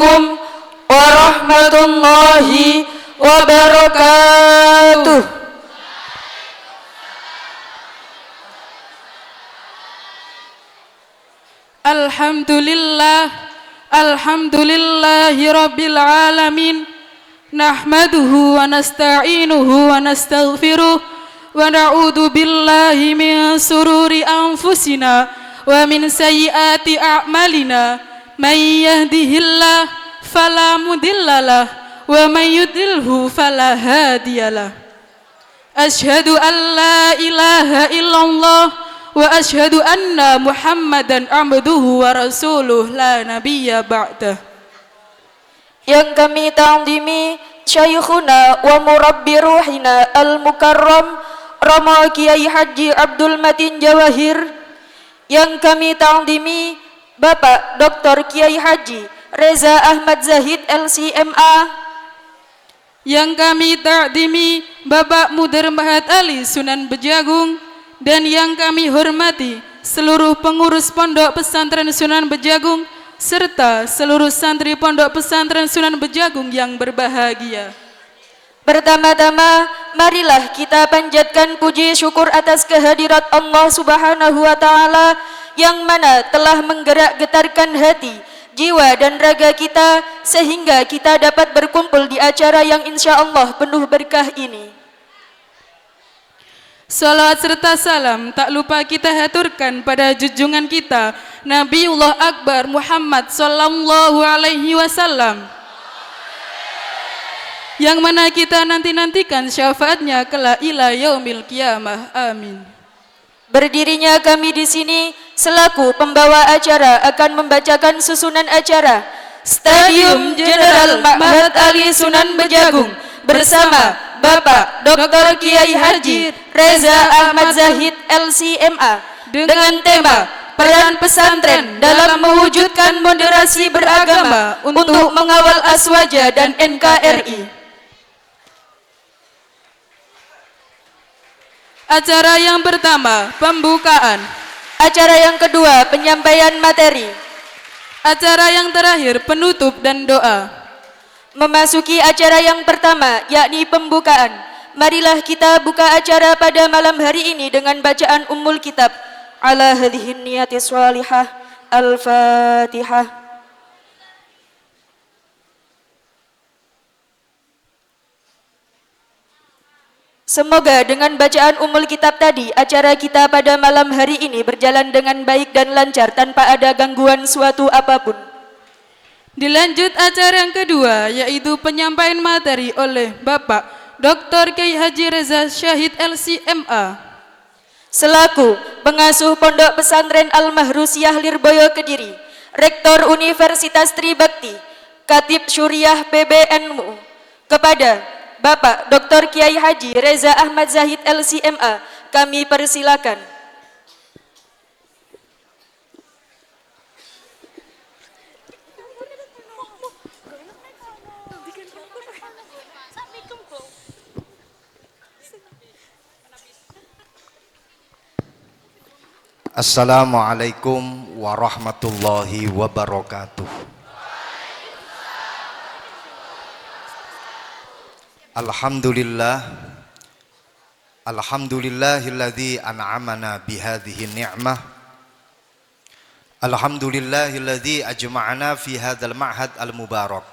Assalamualaikum warahmatullahi wabarakatuh. Alhamdulillahi rabbil alamin. Nahmaduhu wa nasta'inuhu wa nastaghfiruh wa na'udzu billahi min sururi anfusina wa min sayyiati a'malina. May yahdihillah fala mudhillalah wa may yudlilhu fala hadiyalah. Asyhadu an la ilaha illallah wa asyhadu anna Muhammadan abduhu wa rasuluh la nabiyya ba'dah. Yang kami ta'zimi Syekhuna wa murabbi ruhina al-mukarram Rama Kiai Haji Abdul Matin Jawahir. Yang kami ta'zimi Bapak Dr. Kiai Haji Reza Ahmad Zahid LCMA. Yang kami ta'zimi Bapak Mudir Mahat Ali Sunan Bejagung. Dan yang kami hormati seluruh pengurus Pondok Pesantren Sunan Bejagung serta seluruh santri Pondok Pesantren Sunan Bejagung yang berbahagia. Pertama-tama, marilah kita panjatkan puji syukur atas kehadirat Allah Subhanahu wa Ta'ala yang mana telah menggerak-getarkan hati, jiwa dan raga kita sehingga kita dapat berkumpul di acara yang insya Allah penuh berkah ini. Salawat serta salam tak lupa kita haturkan pada junjungan kita Nabiullah Akbar Muhammad sallallahu alaihi wasallam, yang mana kita nantikan syafaatnya kelak ila yaumil qiyamah. Amin. Berdirinya kami di sini selaku pembawa acara akan membacakan susunan acara Stadium Jenderal Ma'had Ali Sunan Bejagung bersama Bapak Dr. Kiai Haji Reza Ahmad Zahid LCMA dengan tema peran pesantren dalam mewujudkan moderasi beragama untuk mengawal Aswaja dan NKRI. Acara yang pertama, pembukaan. Acara yang kedua, penyampaian materi. Acara yang terakhir, penutup dan doa. Memasuki acara yang pertama, yakni pembukaan. Marilah kita buka acara pada malam hari ini dengan bacaan Ummul Kitab. Ala hadhihin niyati shalihah. Al-Fatihah. Semoga dengan bacaan Ummul Kitab tadi, acara kita pada malam hari ini berjalan dengan baik dan lancar tanpa ada gangguan suatu apapun. Dilanjut acara yang kedua, yaitu penyampaian materi oleh Bapak Dr. Kiai Haji Reza Syahid LCMA selaku pengasuh Pondok Pesantren Al-Mahrusiyah Lirboyo Kediri, Rektor Universitas Tribakti, Khatib Syuriah PBNU. Kepada Bapak Dr. Kiai Haji Reza Ahmad Zahid LCMA kami persilakan. Assalamualaikum warahmatullahi wabarakatuh. Alhamdulillahilladzi an'amana bihadhihi ni'mah. Alhamdulillahilladzi ajma'ana fi hadzal ma'had al-mubarak.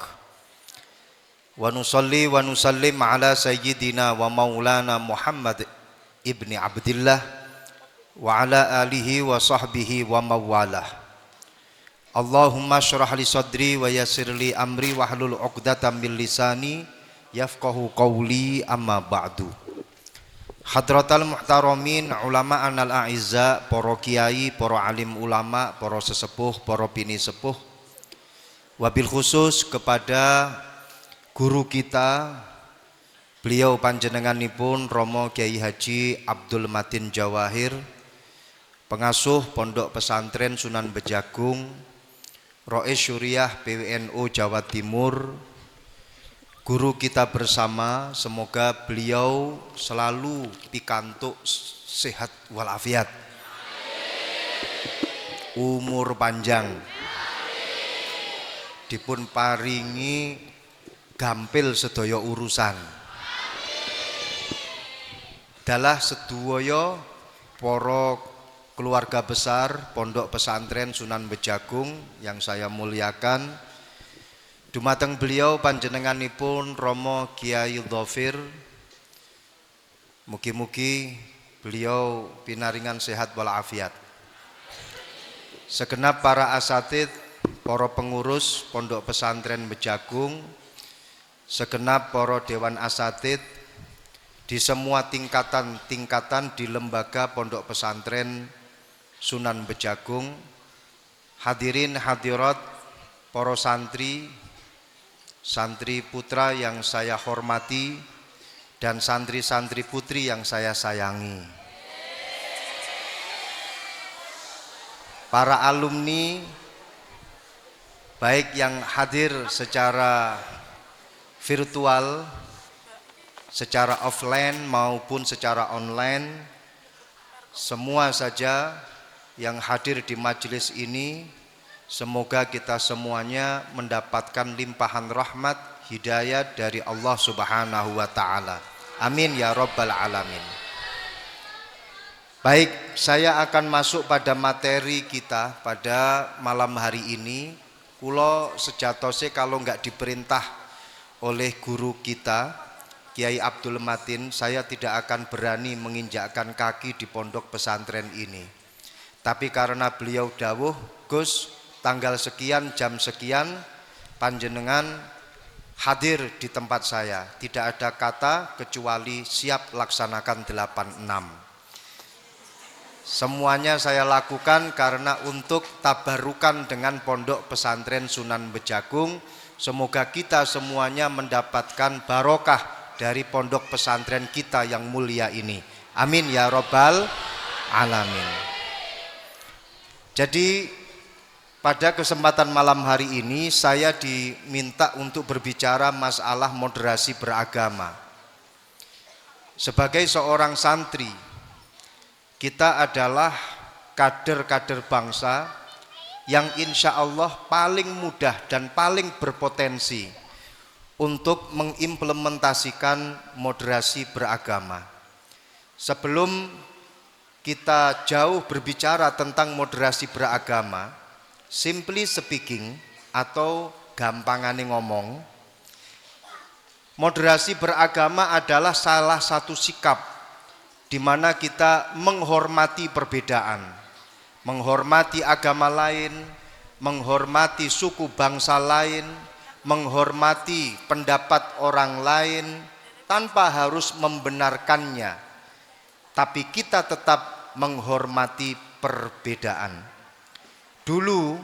Wa nusalli wa nusallim ala sayyidina wa maulana Muhammad ibni Abdillah wa ala alihi wa sahbihi wa mawalah. Allahumma syrah li sadri wa yassir li amri wa hlul 'uqdatam min lisani yafqahu qawli, amma ba'du. Hadratal muhtaramin ulama anal a'izza, para kiai, para alim ulama, para sesepuh, para bini sepuh, wabil khusus kepada guru kita, beliau panjenenganipun Romo Kiai Haji Abdul Matin Jawahir, pengasuh Pondok Pesantren Sunan Bejagung, Rois Syuriah PWNU Jawa Timur, guru kita bersama. Semoga beliau selalu pikantuk sehat walafiat, umur panjang, dipun paringi gampil sedaya urusan. Dalah sedaya para keluarga besar Pondok Pesantren Sunan Bejagung yang saya muliakan, dumateng beliau panjenenganipun Romo Kiai Dhofir, mugi-mugi beliau pinaringan sehat walafiat. Segenap para asatid, para pengurus Pondok Pesantren Bejagung, segenap para dewan asatid di semua tingkatan di lembaga Pondok Pesantren Sunan Bejagung, hadirin hadirat, para santri, santri putra yang saya hormati, dan santri-santri putri yang saya sayangi. Para alumni, baik yang hadir secara virtual, secara offline maupun secara online, semua saja yang hadir di majelis ini, semoga kita semuanya mendapatkan limpahan rahmat, hidayah dari Allah Subhanahu wa Ta'ala. Amin ya Rabbal Alamin. Baik, saya akan masuk pada materi kita pada malam hari ini. Kulo sejatose kalau nggak diperintah oleh guru kita Kiai Abdul Matin, saya tidak akan berani menginjakkan kaki di pondok pesantren ini. Tapi karena beliau dawuh, Gus, tanggal sekian, jam sekian, panjenengan hadir di tempat saya. Tidak ada kata kecuali siap laksanakan 86. Semuanya saya lakukan karena untuk tabarukan dengan Pondok Pesantren Sunan Bejagung. Semoga kita semuanya mendapatkan barokah dari pondok pesantren kita yang mulia ini. Amin ya Rabbal Alamin. Jadi pada kesempatan malam hari ini saya diminta untuk berbicara masalah moderasi beragama. Sebagai seorang santri, kita adalah kader-kader bangsa yang insya Allah paling mudah dan paling berpotensi untuk mengimplementasikan moderasi beragama. Sebelum kita jauh berbicara tentang moderasi beragama, simply speaking atau gampangane ngomong, moderasi beragama adalah salah satu sikap di mana kita menghormati perbedaan, menghormati agama lain, menghormati suku bangsa lain, menghormati pendapat orang lain tanpa harus membenarkannya, tapi kita tetap menghormati perbedaan. Dulu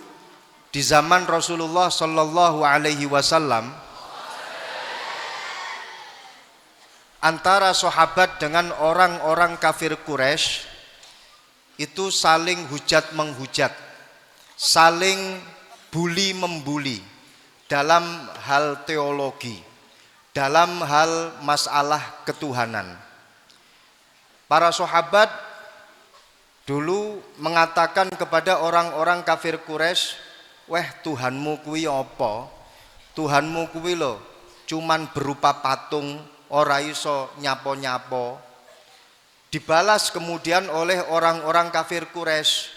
di zaman Rasulullah Shallallahu Alaihi Wasallam, antara sahabat dengan orang-orang kafir Quraisy itu saling hujat menghujat, saling bully membuli dalam hal teologi, dalam hal masalah ketuhanan. Para sahabat dulu mengatakan kepada orang-orang kafir Quraisy, "Weh, Tuhanmu kuwi apa? Tuhanmu kuwi lho cuman berupa patung, ora iso nyapo-nyapo." Dibalas kemudian oleh orang-orang kafir Quraisy,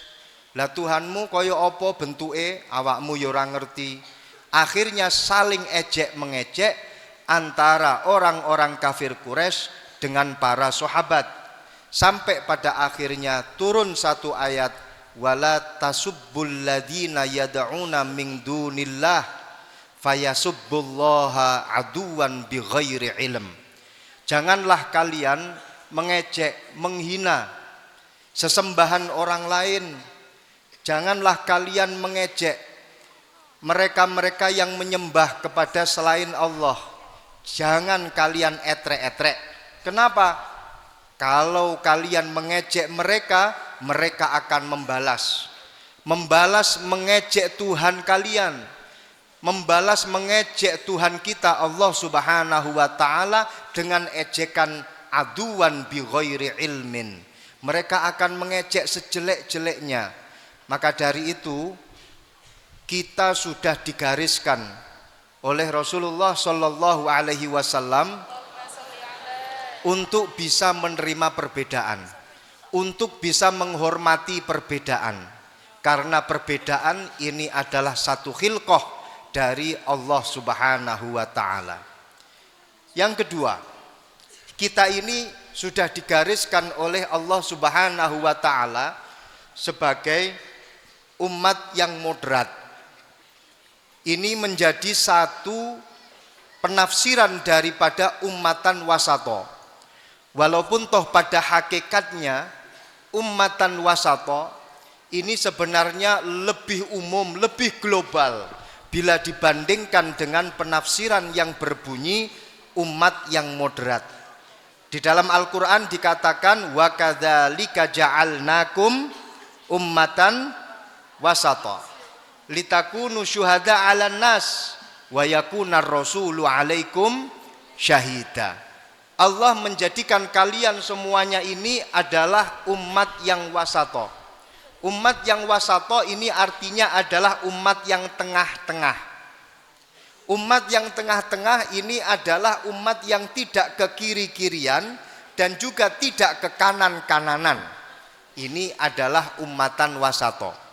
"Lah Tuhanmu kaya apa bentuke? Awakmu ya ora ngerti." Akhirnya saling ejek mengejek antara orang-orang kafir Quraisy dengan para sahabat, sampai pada akhirnya turun satu ayat, "Wala tasubbul ladzina yad'una min dunillah fayasubbullaha aduwan bighairi ilm." Janganlah kalian mengejek, menghina sesembahan orang lain. Janganlah kalian mengejek mereka-mereka yang menyembah kepada selain Allah. Jangan kalian etrek-etrek. Kenapa? Kalau kalian mengejek mereka, mereka akan membalas. Membalas mengejek Tuhan kalian, membalas mengejek Tuhan kita Allah Subhanahu wa Ta'ala dengan ejekan aduan bi ghairi ilmin. Mereka akan mengejek sejelek-jeleknya. Maka dari itu kita sudah digariskan oleh Rasulullah Shallallahu Alaihi Wasallam untuk bisa menerima perbedaan, untuk bisa menghormati perbedaan, karena perbedaan ini adalah satu khilqah dari Allah Subhanahu wa Ta'ala. Yang kedua, kita ini sudah digariskan oleh Allah Subhanahu wa Ta'ala sebagai umat yang moderat. Ini menjadi satu penafsiran daripada ummatan wasato. Walaupun toh pada hakikatnya ummatan wasato ini sebenarnya lebih umum, lebih global bila dibandingkan dengan penafsiran yang berbunyi umat yang moderat. Di dalam Al-Quran dikatakan wa kadzalika ja'alnakum ummatan wasata litakunu syuhada 'alan nas wa yakunar rasulu 'alaikum syahida. Allah menjadikan kalian semuanya ini adalah umat yang wasato. Umat yang wasato ini artinya adalah umat yang tengah-tengah. Umat yang tengah-tengah ini adalah umat yang tidak ke kiri-kirian dan juga tidak ke kanan-kananan. Ini adalah umatan wasato.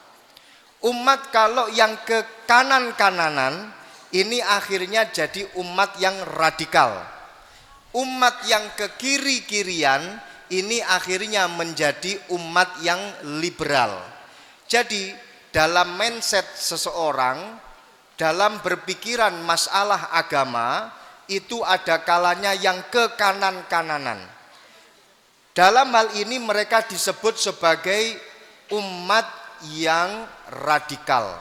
Umat kalau yang ke kanan-kananan ini akhirnya jadi umat yang radikal. Umat yang ke kiri-kirian ini akhirnya menjadi umat yang liberal. Jadi dalam mindset seseorang, dalam berpikiran masalah agama, itu ada kalanya yang ke kanan-kananan. Dalam hal ini mereka disebut sebagai umat yang radikal.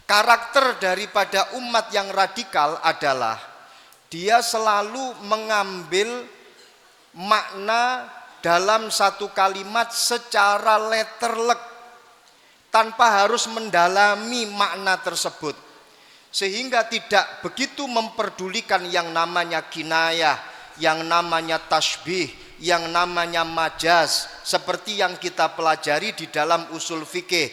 Karakter daripada umat yang radikal adalah dia selalu mengambil makna dalam satu kalimat secara letterlek tanpa harus mendalami makna tersebut, sehingga tidak begitu memperdulikan yang namanya kinayah, yang namanya tasbih, yang namanya majaz, seperti yang kita pelajari di dalam usul fikih,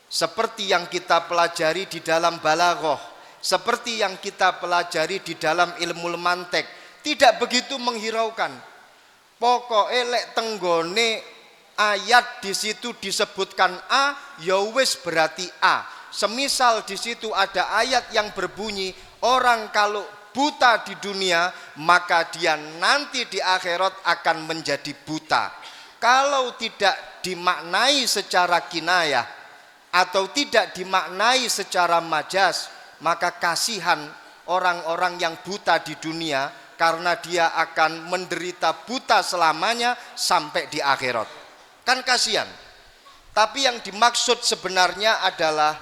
seperti yang kita pelajari di dalam balaghah, seperti yang kita pelajari di dalam ilmu mantek. Tidak begitu menghiraukan. Pokoknya lek tenggone ayat di situ disebutkan A, ya wis berarti A. Semisal di situ ada ayat yang berbunyi orang kalau buta di dunia maka dia nanti di akhirat akan menjadi buta. Kalau tidak dimaknai secara kinayah atau tidak dimaknai secara majaz, maka kasihan orang-orang yang buta di dunia karena dia akan menderita buta selamanya sampai di akhirat. Kan kasihan. Tapi yang dimaksud sebenarnya adalah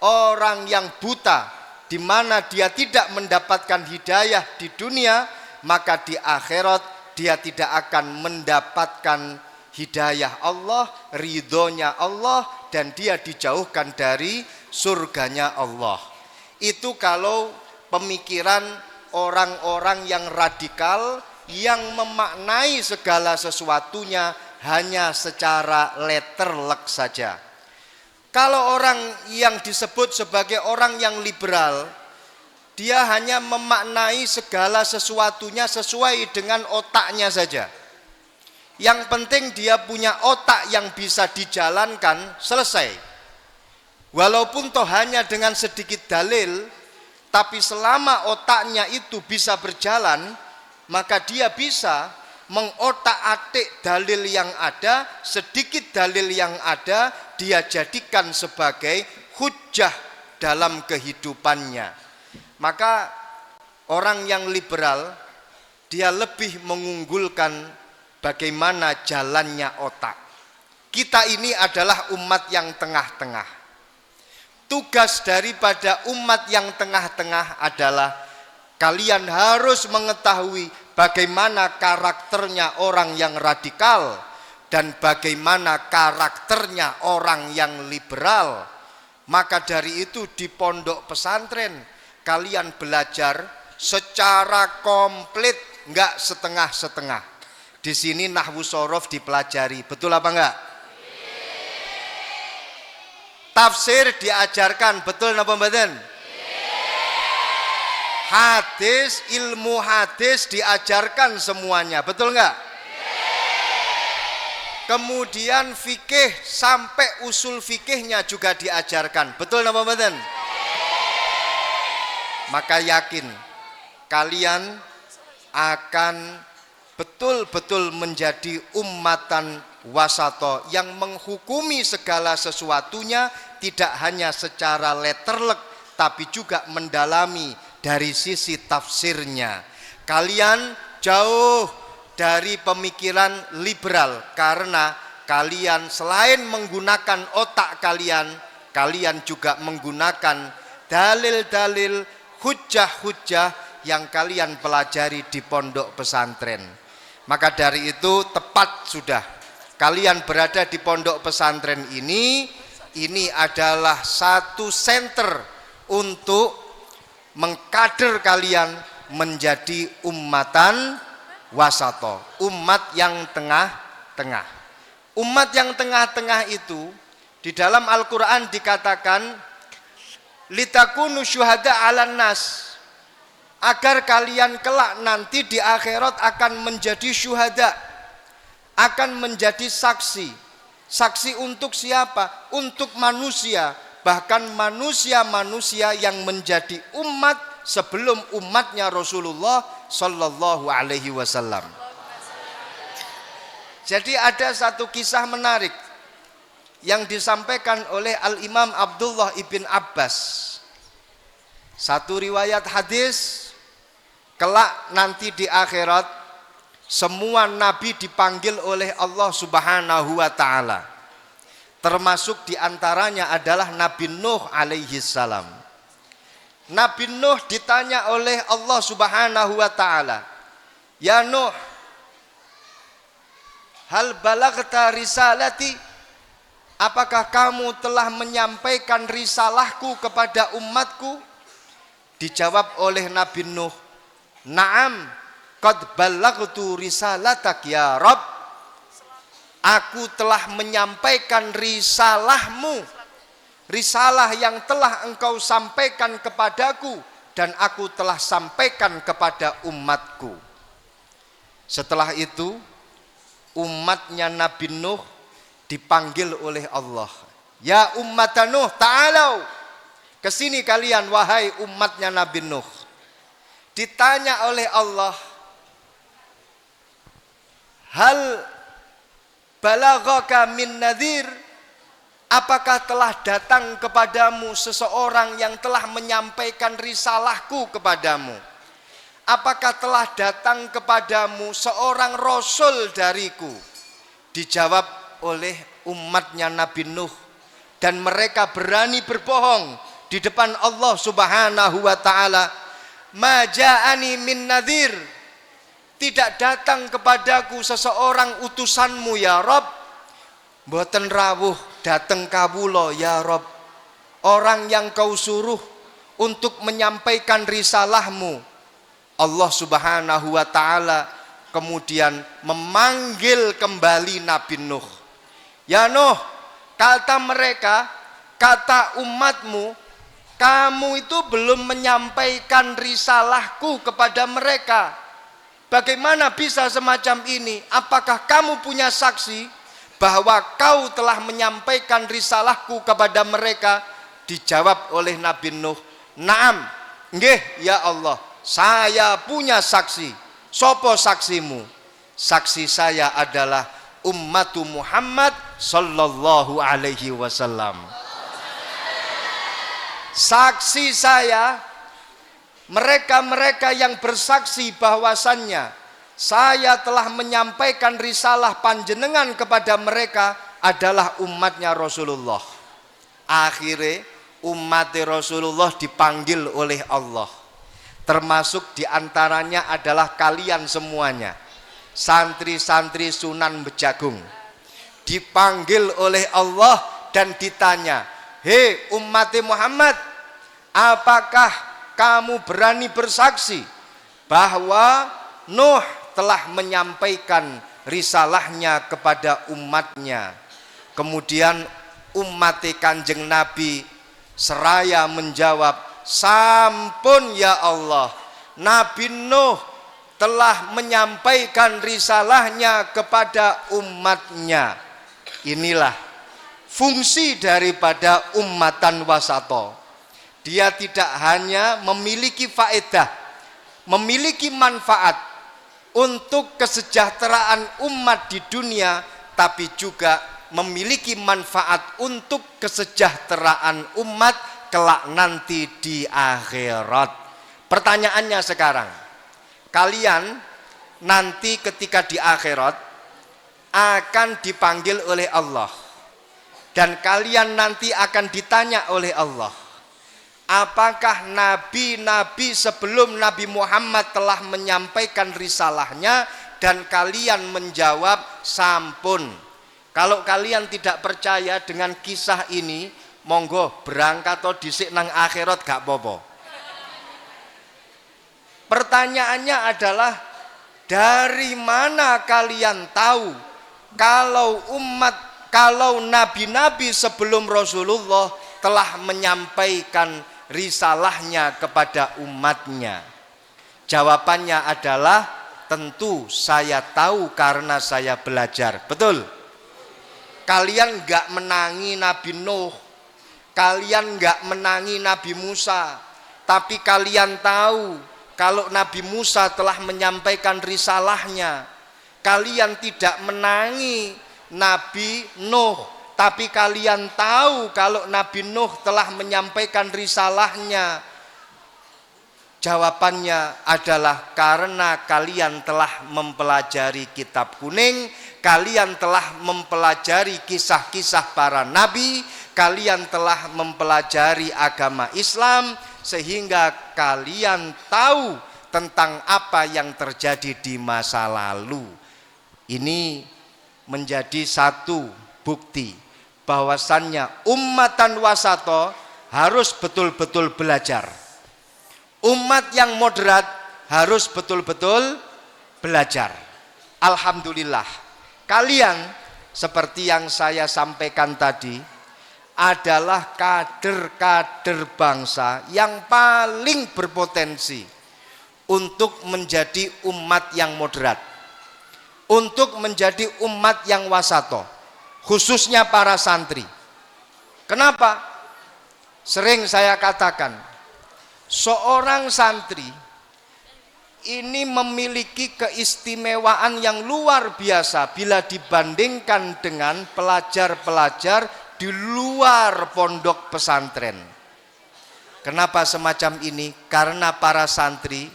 orang yang buta di mana dia tidak mendapatkan hidayah di dunia, maka di akhirat dia tidak akan mendapatkan hidayah Allah, ridhonya Allah, dan dia dijauhkan dari surganya Allah. Itu kalau pemikiran orang-orang yang radikal yang memaknai segala sesuatunya hanya secara letterlek saja. Kalau orang yang disebut sebagai orang yang liberal, dia hanya memaknai segala sesuatunya sesuai dengan otaknya saja. Yang penting dia punya otak yang bisa dijalankan, selesai. Walaupun toh hanya dengan sedikit dalil, tapi selama otaknya itu bisa berjalan, maka dia bisa mengotak-atik dalil yang ada, sedikit dalil yang ada dia jadikan sebagai hujjah dalam kehidupannya. Maka orang yang liberal dia lebih mengunggulkan bagaimana jalannya otak. Kita ini adalah umat yang tengah-tengah. Tugas daripada umat yang tengah-tengah adalah kalian harus mengetahui bagaimana karakternya orang yang radikal dan bagaimana karakternya orang yang liberal. Maka dari itu di pondok pesantren kalian belajar secara komplit, enggak setengah-setengah. Di sini nahwu shorof dipelajari, betul apa enggak? Tafsir diajarkan, betul napa mboten? Hadis, ilmu hadis diajarkan semuanya, betul enggak? Kemudian fikih sampai usul fikihnya juga diajarkan, betul napa mboten? Maka yakin kalian akan betul-betul menjadi ummatan wasato yang menghukumi segala sesuatunya tidak hanya secara letterlek tapi juga mendalami dari sisi tafsirnya. Kalian jauh dari pemikiran liberal karena kalian selain menggunakan otak kalian, kalian juga menggunakan dalil-dalil, hujjah-hujjah yang kalian pelajari di pondok pesantren. Maka dari itu tepat sudah kalian berada di pondok pesantren ini adalah satu center untuk mengkader kalian menjadi ummatan wasato, umat yang tengah-tengah. Umat yang tengah-tengah itu di dalam Al-Quran dikatakan litakunu syuhada 'alan nas, agar kalian kelak nanti di akhirat akan menjadi syuhada, akan menjadi saksi. Saksi untuk siapa? Untuk manusia, bahkan manusia-manusia yang menjadi umat sebelum umatnya Rasulullah Sallallahu Alaihi Wasallam. Jadi ada satu kisah menarik yang disampaikan oleh Al-Imam Abdullah ibn Abbas. Satu riwayat hadis, kelak nanti di akhirat semua nabi dipanggil oleh Allah Subhanahu wa taala. Termasuk diantaranya adalah Nabi Nuh alaihi salam. Nabi Nuh ditanya oleh Allah Subhanahu wa taala, "Ya Nuh, hal balaghta risalati?" Apakah kamu telah menyampaikan risalahku kepada umatku? Dijawab oleh Nabi Nuh, "Na'am, qad ballaghtu risalatak ya Rabb." Aku telah menyampaikan risalahmu, risalah yang telah engkau sampaikan kepadaku dan aku telah sampaikan kepada umatku. Setelah itu umatnya Nabi Nuh dipanggil oleh Allah, "Ya ummat Nuh, ta'alau." Kesini kalian wahai umatnya Nabi Nuh. Ditanya oleh Allah, "Hal balaghaka min nadhir?" Apakah telah datang kepadamu seseorang yang telah menyampaikan risalahku kepadamu? Apakah telah datang kepadamu seorang rasul dariku? Dijawab oleh umatnya Nabi Nuh, dan mereka berani berbohong di depan Allah Subhanahu wa taala, "Ma ja'ani min nadhir." Tidak datang kepadaku seseorang utusanmu ya Rabb. Mboten rawuh dateng kawula ya Rabb. Orang yang kau suruh untuk menyampaikan risalahmu. Allah Subhanahu wa taala kemudian memanggil kembali Nabi Nuh. "Ya Nuh," kata mereka, kata umatmu, "kamu itu belum menyampaikan risalahku kepada mereka. Bagaimana bisa semacam ini? Apakah kamu punya saksi bahwa kau telah menyampaikan risalahku kepada mereka?" Dijawab oleh Nabi Nuh, "Naam, nggih ya Allah, saya punya saksi." Sopo saksimu? Saksi saya adalah ummatu Muhammad sallallahu alaihi wasallam. Saksi saya, mereka-mereka yang bersaksi bahwasannya saya telah menyampaikan risalah panjenengan kepada mereka adalah umatnya Rasulullah. Akhirnya umat Rasulullah dipanggil oleh Allah. Termasuk diantaranya adalah kalian semuanya, santri-santri Sunan Bejagung, dipanggil oleh Allah dan ditanya, "Hei umat Muhammad, apakah kamu berani bersaksi bahwa Nuh telah menyampaikan risalahnya kepada umatnya?" Kemudian umat Kanjeng Nabi seraya menjawab, sampun ya Allah, Nabi Nuh telah menyampaikan risalahnya kepada umatnya. Inilah fungsi daripada ummatan wasato. Dia tidak hanya memiliki faedah, memiliki manfaat untuk kesejahteraan umat di dunia, tapi juga memiliki manfaat untuk kesejahteraan umat kelak nanti di akhirat. Pertanyaannya sekarang, kalian nanti ketika di akhirat akan dipanggil oleh Allah, dan kalian nanti akan ditanya oleh Allah, apakah nabi-nabi sebelum Nabi Muhammad telah menyampaikan risalahnya, dan kalian menjawab sampun. Kalau kalian tidak percaya dengan kisah ini, monggo berangkat atau dhisik nang akhirat gak apa-apa. Pertanyaannya adalah, dari mana kalian tahu kalau nabi-nabi sebelum Rasulullah telah menyampaikan risalahnya kepada umatnya? Jawabannya adalah, tentu saya tahu karena saya belajar. Betul? Kalian enggak menangi Nabi Nuh, kalian enggak menangi Nabi Musa, tapi kalian tahu kalau Nabi Musa telah menyampaikan risalahnya. Kalian tidak menangi Nabi Nuh, tapi kalian tahu kalau Nabi Nuh telah menyampaikan risalahnya. Jawabannya adalah karena kalian telah mempelajari kitab kuning, kalian telah mempelajari kisah-kisah para nabi, kalian telah mempelajari agama Islam, sehingga kalian tahu tentang apa yang terjadi di masa lalu. Ini menjadi satu bukti bahwasannya ummatan wasato harus betul-betul belajar. Umat yang moderat harus betul-betul belajar. Alhamdulillah, kalian seperti yang saya sampaikan tadi adalah kader-kader bangsa yang paling berpotensi untuk menjadi umat yang moderat, untuk menjadi umat yang wasato, khususnya para santri. Kenapa? Sering saya katakan, seorang santri ini memiliki keistimewaan yang luar biasa bila dibandingkan dengan pelajar-pelajar di luar pondok pesantren. Kenapa semacam ini? Karena para santri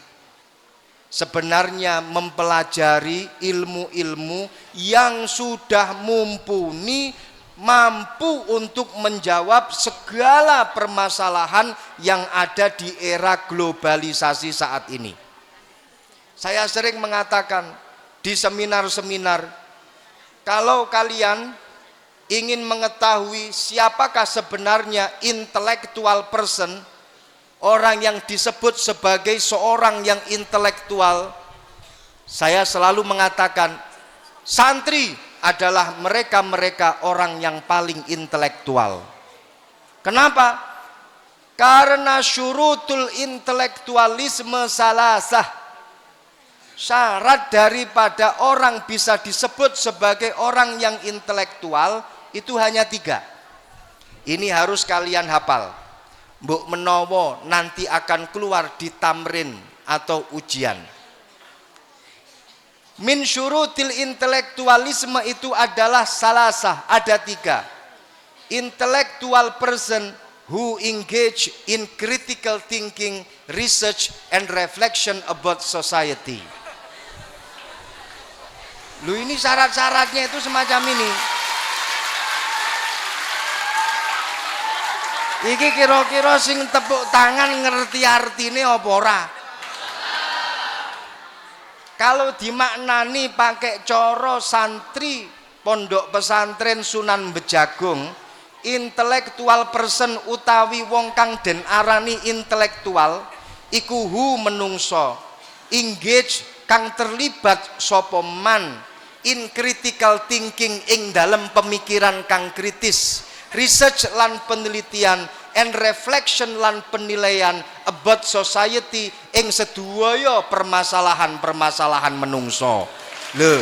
sebenarnya mempelajari ilmu-ilmu yang sudah mumpuni, mampu untuk menjawab segala permasalahan yang ada di era globalisasi saat ini. Saya sering mengatakan di seminar-seminar, kalau kalian ingin mengetahui siapakah sebenarnya intellectual person, orang yang disebut sebagai seorang yang intelektual, saya selalu mengatakan santri adalah mereka-mereka orang yang paling intelektual. Kenapa? Karena syurutul intelektualisme salasah. Syarat daripada orang bisa disebut sebagai orang yang intelektual itu hanya 3. Ini harus kalian hafal. Mbok menawa nanti akan keluar di tamrin atau ujian. Min syurutil intelektualisme itu adalah salasah, ada 3. Intellectual person who engage in critical thinking, research and reflection about society. Lu ini syarat-syaratnya itu semacam ini. Iki kira-kira sing tepuk tangan ngerti artine apa ora? Kalau dimaknani pakai coro santri pondok pesantren Sunan Bejagung, intellectual person utawi wong kang den arani intelektual iku hu menungso engage kang terlibat sapa man in critical thinking ing dalam pemikiran kang kritis, research lan penelitian and reflection lan penilaian about society ing sedaya permasalahan-permasalahan menungso. Lho.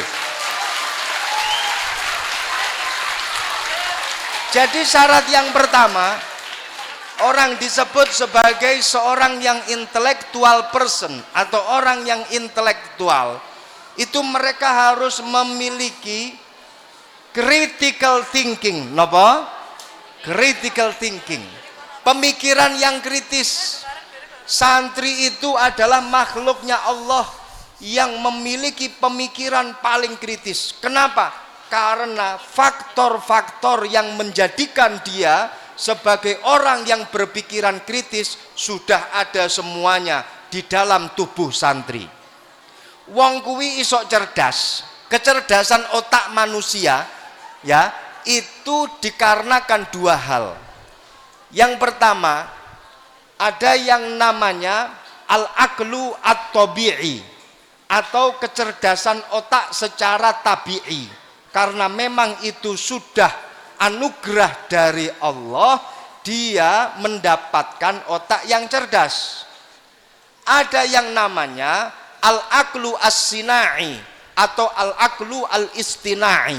Jadi syarat yang pertama, orang disebut sebagai seorang yang intellectual person atau orang yang intelektual, itu mereka harus memiliki critical thinking. Napa? Critical thinking. Pemikiran yang kritis. Santri itu adalah makhluknya Allah yang memiliki pemikiran paling kritis. Kenapa? Karena faktor-faktor yang menjadikan dia sebagai orang yang berpikiran kritis sudah ada semuanya di dalam tubuh santri. Wong kuwi isok cerdas. Kecerdasan otak manusia ya itu dikarenakan dua hal. Yang pertama, ada yang namanya al-aqlu at-tabi'i atau kecerdasan otak secara tabi'i. Karena memang itu sudah anugerah dari Allah, dia mendapatkan otak yang cerdas. Ada yang namanya al-aqlu as-sina'i atau al-aqlu al-istina'i,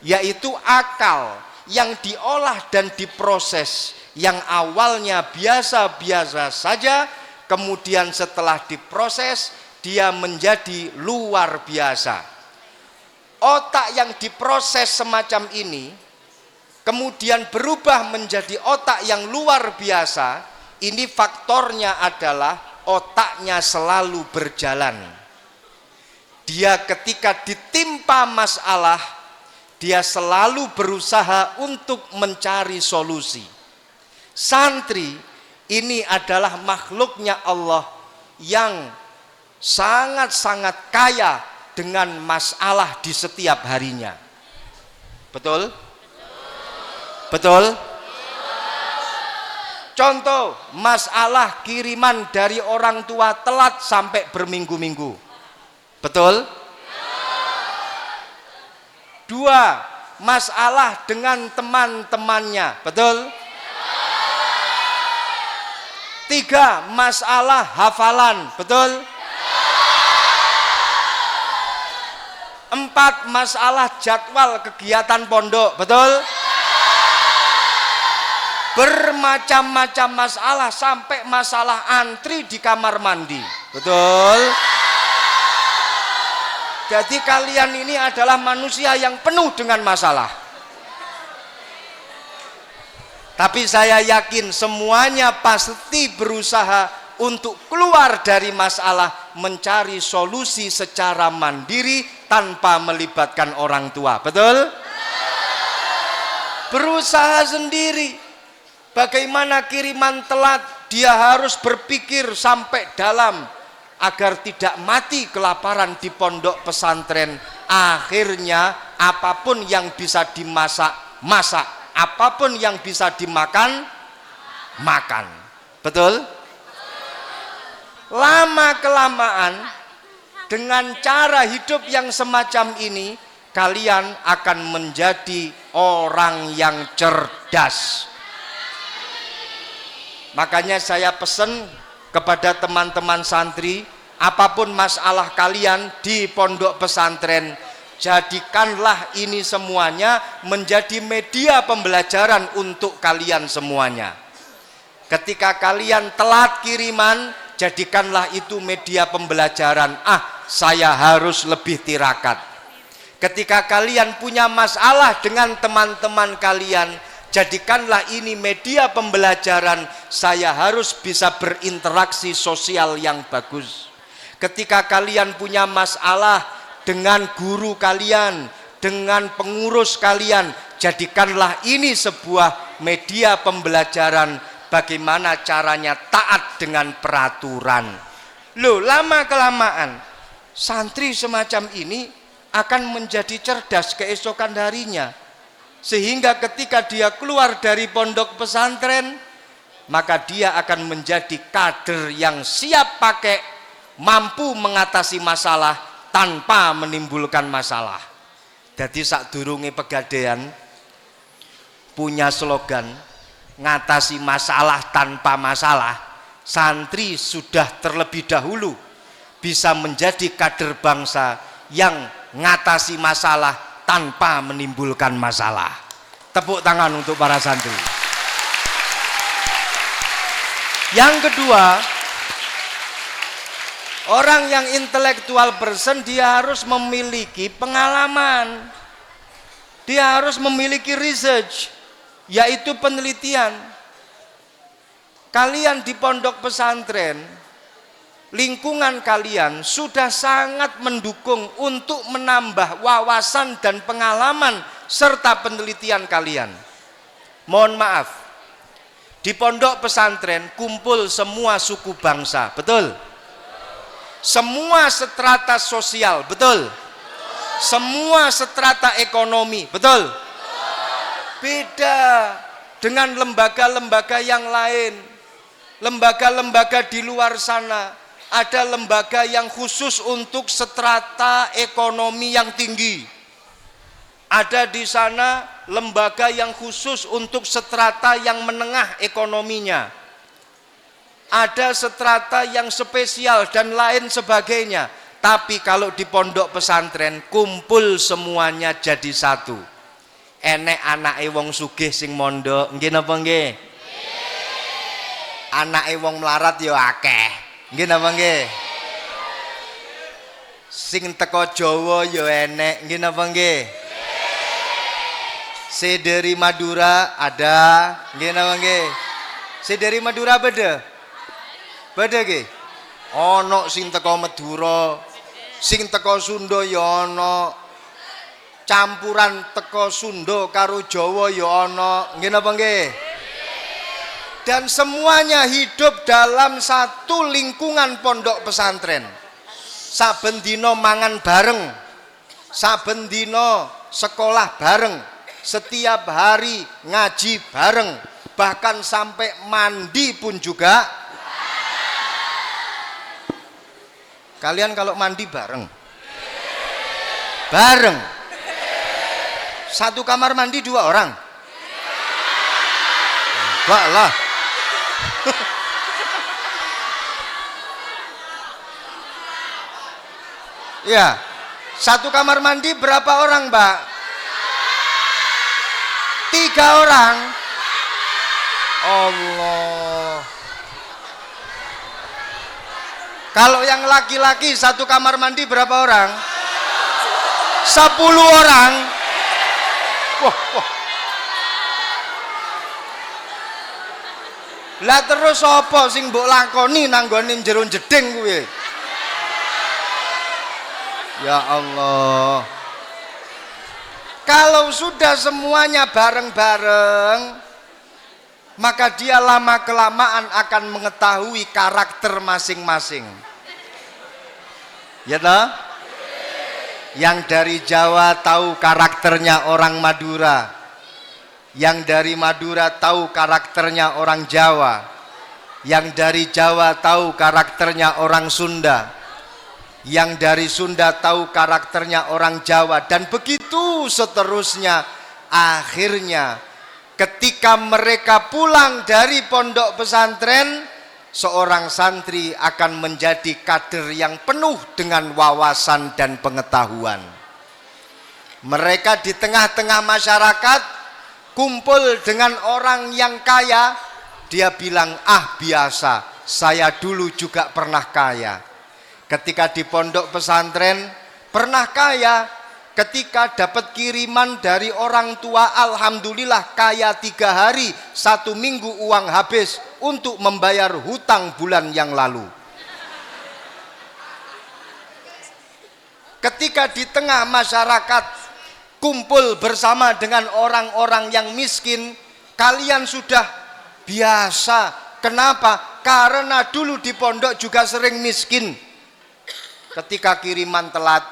yaitu akal yang diolah dan diproses, yang awalnya biasa-biasa saja, kemudian setelah diproses dia menjadi luar biasa. Otak yang diproses semacam ini kemudian berubah menjadi otak yang luar biasa. Ini faktornya adalah otaknya selalu berjalan. Dia ketika ditimpa masalah, dia selalu berusaha untuk mencari solusi. Santri ini adalah makhluknya Allah yang sangat-sangat kaya dengan masalah di setiap harinya. Betul? Betul? Contoh, masalah kiriman dari orang tua telat sampai berminggu-minggu. Betul? Dua, masalah dengan teman-temannya. Betul? Tiga, masalah hafalan. Betul? Empat, masalah jadwal kegiatan pondok. Betul? Bermacam-macam masalah, sampai masalah antri di kamar mandi. Betul? Jadi kalian ini adalah manusia yang penuh dengan masalah. Tapi saya yakin semuanya pasti berusaha untuk keluar dari masalah, mencari solusi secara mandiri tanpa melibatkan orang tua. Betul? Berusaha sendiri. Bagaimana kiriman telat, dia harus berpikir sampai dalam agar tidak mati kelaparan di pondok pesantren. Akhirnya apapun yang bisa dimasak, masak. Apapun yang bisa dimakan, makan. Betul? Lama-kelamaan dengan cara hidup yang semacam ini, kalian akan menjadi orang yang cerdas. Makanya saya pesan kepada teman-teman santri, apapun masalah kalian di pondok pesantren, jadikanlah ini semuanya menjadi media pembelajaran untuk kalian semuanya. Ketika kalian telat kiriman, jadikanlah itu media pembelajaran. Saya harus lebih tirakat. Ketika kalian punya masalah dengan teman-teman kalian, jadikanlah ini media pembelajaran. Saya harus bisa berinteraksi sosial yang bagus. Ketika kalian punya masalah dengan guru kalian, dengan pengurus kalian, jadikanlah ini sebuah media pembelajaran bagaimana caranya taat dengan peraturan. Loh, lama-kelamaan santri semacam ini akan menjadi cerdas keesokan harinya. Sehingga ketika dia keluar dari pondok pesantren, maka dia akan menjadi kader yang siap pakai, mampu mengatasi masalah tanpa menimbulkan masalah. Jadi sadurunge pegadaian, punya slogan ngatasi masalah tanpa masalah. Santri sudah terlebih dahulu bisa menjadi kader bangsa yang ngatasi masalah tanpa menimbulkan masalah. Tepuk tangan untuk para santri. Yang kedua, orang yang intelektual person dia harus memiliki pengalaman. Dia harus memiliki research, yaitu penelitian. Kalian di pondok pesantren, lingkungan kalian sudah sangat mendukung untuk menambah wawasan dan pengalaman serta penelitian kalian. Mohon maaf, di pondok pesantren kumpul semua suku bangsa, betul? Semua strata sosial, betul? Semua strata ekonomi, betul? Beda dengan lembaga-lembaga yang lain. Lembaga-lembaga di luar sana, ada lembaga yang khusus untuk strata ekonomi yang tinggi. Ada di sana lembaga yang khusus untuk strata yang menengah ekonominya. Ada strata yang spesial dan lain sebagainya. Tapi kalau di pondok pesantren kumpul semuanya jadi satu. Enek anake wong sugih sing mondok, nggih napa nggih? Anake wong melarat ya akeh. Nggih napa nggih? Sing teko Jawa ya enek, nggih napa nggih? Si dari Madura ada, nggih napa nggih? Si dari Madura beda? Beda nggih? Ono sing teko Madura, sing teko Sunda ya ono. Campuran teko Sunda karo Jawa ya ono, nggih napa nggih? Dan semuanya hidup dalam satu lingkungan pondok pesantren. Saben dina mangan bareng, saben dina sekolah bareng, setiap hari ngaji bareng, bahkan sampai mandi pun juga. Kalian kalau mandi bareng? Bareng. Satu kamar mandi 2 orang? Enggak lah. Ya, satu kamar mandi berapa orang, Mbak? 3 orang. Allah. Kalau yang laki-laki satu kamar mandi berapa orang? 10 orang. Wah, wah. Lah terus apa sing mbok lakoni nang nggone jero jeding kuwi? Ya Allah. Kalau sudah semuanya bareng-bareng, maka dia lama-kelamaan akan mengetahui karakter masing-masing. Ya toh? Yang dari Jawa tahu karakternya orang Madura. Yang dari Madura tahu karakternya orang Jawa. Yang dari Jawa tahu karakternya orang Sunda. Yang dari Sunda tahu karakternya orang Jawa. Dan begitu seterusnya. Akhirnya ketika mereka pulang dari pondok pesantren, seorang santri akan menjadi kader yang penuh dengan wawasan dan pengetahuan. Mereka di tengah-tengah masyarakat kumpul dengan orang yang kaya, dia bilang, ah biasa, saya dulu juga pernah kaya. Ketika di pondok pesantren pernah kaya, ketika dapat kiriman dari orang tua, alhamdulillah kaya 3 hari, 1 minggu uang habis untuk membayar hutang bulan yang lalu. Ketika di tengah masyarakat kumpul bersama dengan orang-orang yang miskin, kalian sudah biasa. Kenapa? Karena dulu di pondok juga sering miskin. Ketika kiriman telat,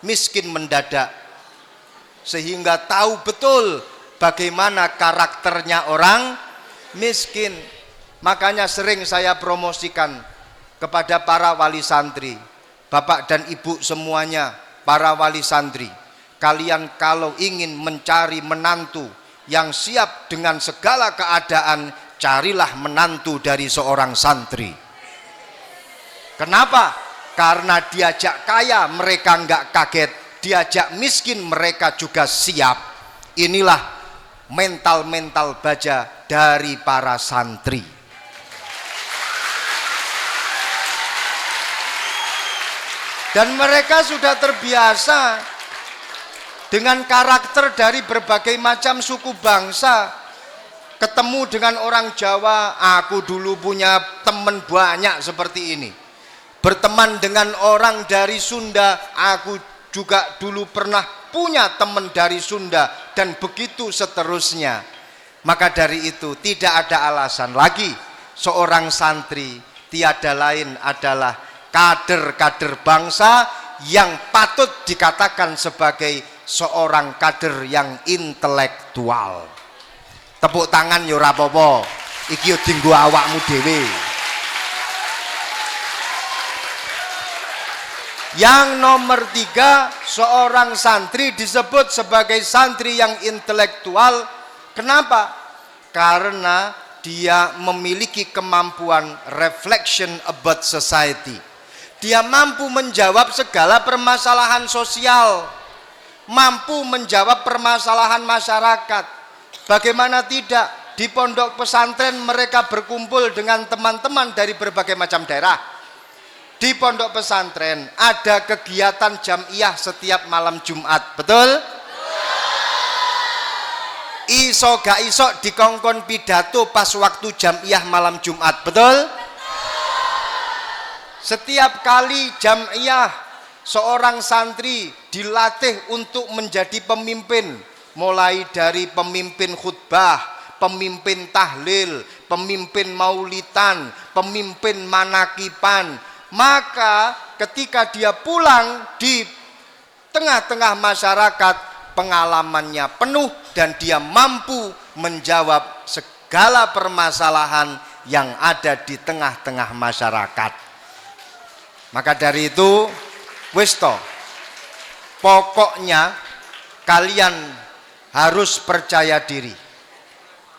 miskin mendadak, sehingga tahu betul bagaimana karakternya orang miskin. Makanya sering saya promosikan kepada para wali santri, bapak dan ibu semuanya, para wali santri, kalian kalau ingin mencari menantu yang siap dengan segala keadaan, carilah menantu dari seorang santri. Kenapa? Karena diajak kaya mereka enggak kaget, diajak miskin mereka juga siap. Inilah mental-mental baja dari para santri. Dan mereka sudah terbiasa dengan karakter dari berbagai macam suku bangsa. Ketemu dengan orang Jawa, aku dulu punya teman banyak seperti ini. Berteman dengan orang dari Sunda, aku juga dulu pernah punya teman dari Sunda, dan begitu seterusnya. Maka dari itu tidak ada alasan lagi seorang santri tiada lain adalah kader-kader bangsa yang patut dikatakan sebagai seorang kader yang intelektual. Tepuk tangan yo ora apa-apa, iki yo dienggo awakmu dhewe. Yang nomor 3, seorang santri disebut sebagai santri yang intelektual. Kenapa? Karena dia memiliki kemampuan reflection about society. Dia mampu menjawab segala permasalahan sosial, mampu menjawab permasalahan masyarakat. Bagaimana tidak, di pondok pesantren mereka berkumpul dengan teman-teman dari berbagai macam daerah. Di pondok pesantren ada kegiatan jamiah setiap malam Jumat, betul? Iso gak iso dikongkon pidato pas waktu jamiah malam Jumat, betul? Setiap kali jamiah, seorang santri dilatih untuk menjadi pemimpin, mulai dari pemimpin khutbah, pemimpin tahlil, pemimpin maulitan, pemimpin manakipan. Maka ketika dia pulang di tengah-tengah masyarakat, pengalamannya penuh dan dia mampu menjawab segala permasalahan yang ada di tengah-tengah masyarakat. Maka dari itu, wis to, pokoknya kalian harus percaya diri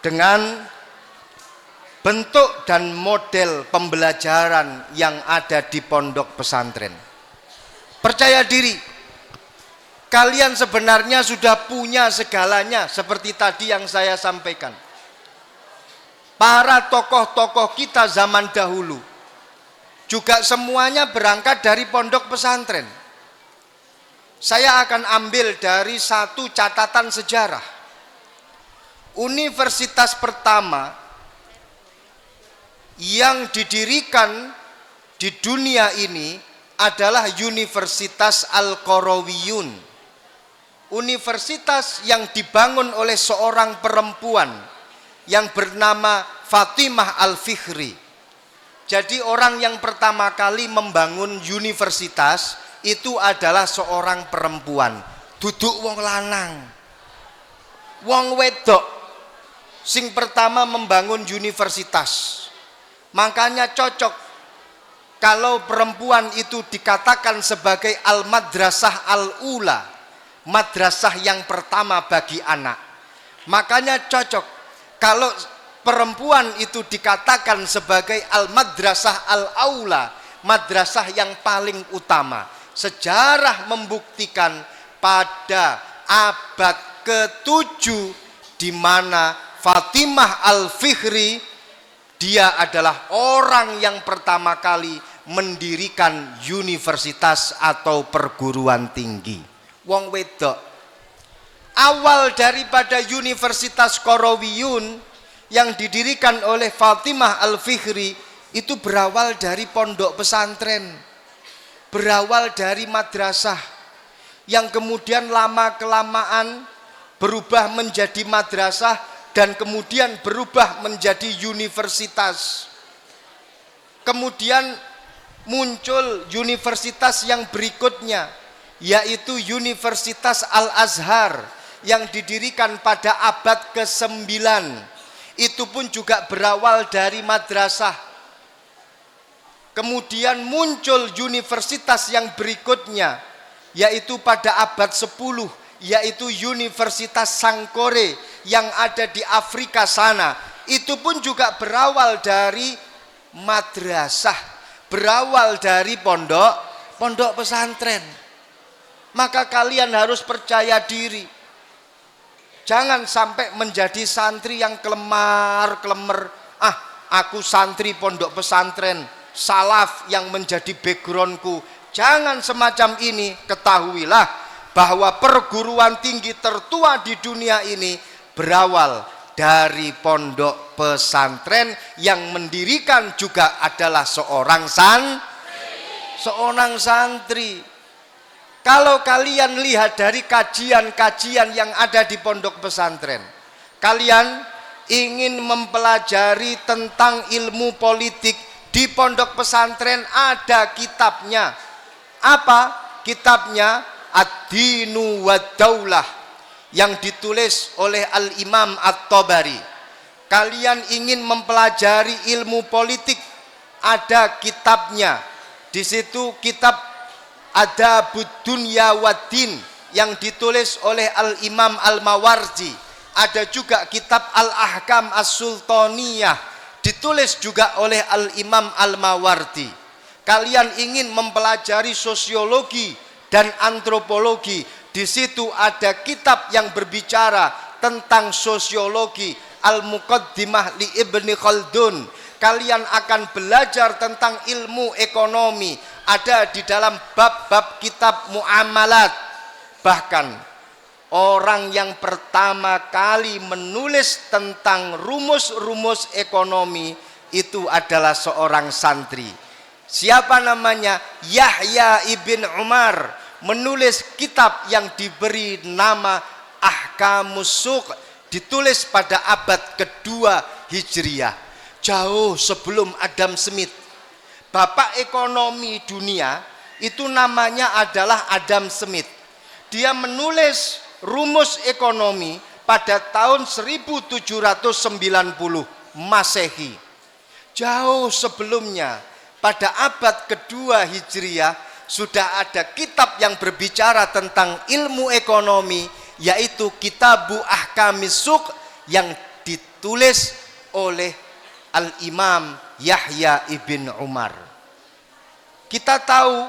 dengan bentuk dan model pembelajaran yang ada di pondok pesantren. Percaya diri, kalian sebenarnya sudah punya segalanya seperti tadi yang saya sampaikan. Para tokoh-tokoh kita zaman dahulu juga semuanya berangkat dari pondok pesantren. Saya akan ambil dari satu catatan sejarah. Universitas pertama yang didirikan di dunia ini adalah Universitas Al-Qarawiyun. Universitas yang dibangun oleh seorang perempuan yang bernama Fatimah Al-Fikhri. Jadi orang yang pertama kali membangun universitas itu adalah seorang perempuan, duduk wong lanang. Wong wedok sing pertama membangun universitas. Makanya cocok kalau perempuan itu dikatakan sebagai al-madrasah al-ula, madrasah yang pertama bagi anak. Makanya cocok kalau perempuan itu dikatakan sebagai al-madrasah al-aula, madrasah yang paling utama. Sejarah membuktikan pada abad ke-7 di mana Fatimah Al-Fikhri, dia adalah orang yang pertama kali mendirikan universitas atau perguruan tinggi. Wong wedok. Awal daripada Universitas Qarawiyun yang didirikan oleh Fatimah Al-Fikhri itu berawal dari pondok pesantren, berawal dari madrasah yang kemudian lama-kelamaan berubah menjadi madrasah dan kemudian berubah menjadi universitas. Kemudian muncul universitas yang berikutnya, yaitu Universitas Al-Azhar yang didirikan pada abad ke-9. Itu pun juga berawal dari madrasah. Kemudian muncul universitas yang berikutnya, yaitu pada abad 10, yaitu Universitas Sankore yang ada di Afrika sana, itu pun juga berawal dari madrasah, berawal dari pondok pesantren. Maka kalian harus percaya diri. Jangan sampai menjadi santri yang kelemar-kelemer. Aku santri pondok pesantren, salaf yang menjadi backgroundku. Jangan semacam ini. Ketahuilah bahwa perguruan tinggi tertua di dunia ini berawal dari pondok pesantren, yang mendirikan juga adalah seorang santri. Kalau kalian lihat dari kajian-kajian yang ada di pondok pesantren, kalian ingin mempelajari tentang ilmu politik, di pondok pesantren ada kitabnya. Apa kitabnya? Ad-Dinu wad-Daulah, yang ditulis oleh Al-Imam At-Tabari. Kalian ingin mempelajari ilmu politik, ada kitabnya. Di situ kitab Adabud Dunya Waddin yang ditulis oleh Al-Imam Al-Mawardi. Ada juga kitab Al-Ahkam As-Sultaniyah, ditulis juga oleh Al-Imam Al-Mawardi. Kalian ingin mempelajari sosiologi dan antropologi, di situ ada kitab yang berbicara tentang sosiologi, Al-Muqaddimah li Ibni Khaldun. Kalian akan belajar tentang ilmu ekonomi, ada di dalam bab-bab kitab muamalat. Bahkan orang yang pertama kali menulis tentang rumus-rumus ekonomi itu adalah seorang santri. Siapa namanya? Yahya ibn Umar, menulis kitab yang diberi nama Ahkamus Suq, ditulis pada abad kedua Hijriah, jauh sebelum Adam Smith. Bapak ekonomi dunia itu namanya adalah Adam Smith. Dia menulis rumus ekonomi pada tahun 1790 Masehi. Jauh sebelumnya, pada abad kedua Hijriah, sudah ada kitab yang berbicara tentang ilmu ekonomi, yaitu Kitabu Ahkamis Suq, yang ditulis oleh Al-Imam Yahya ibn Umar. Kita tahu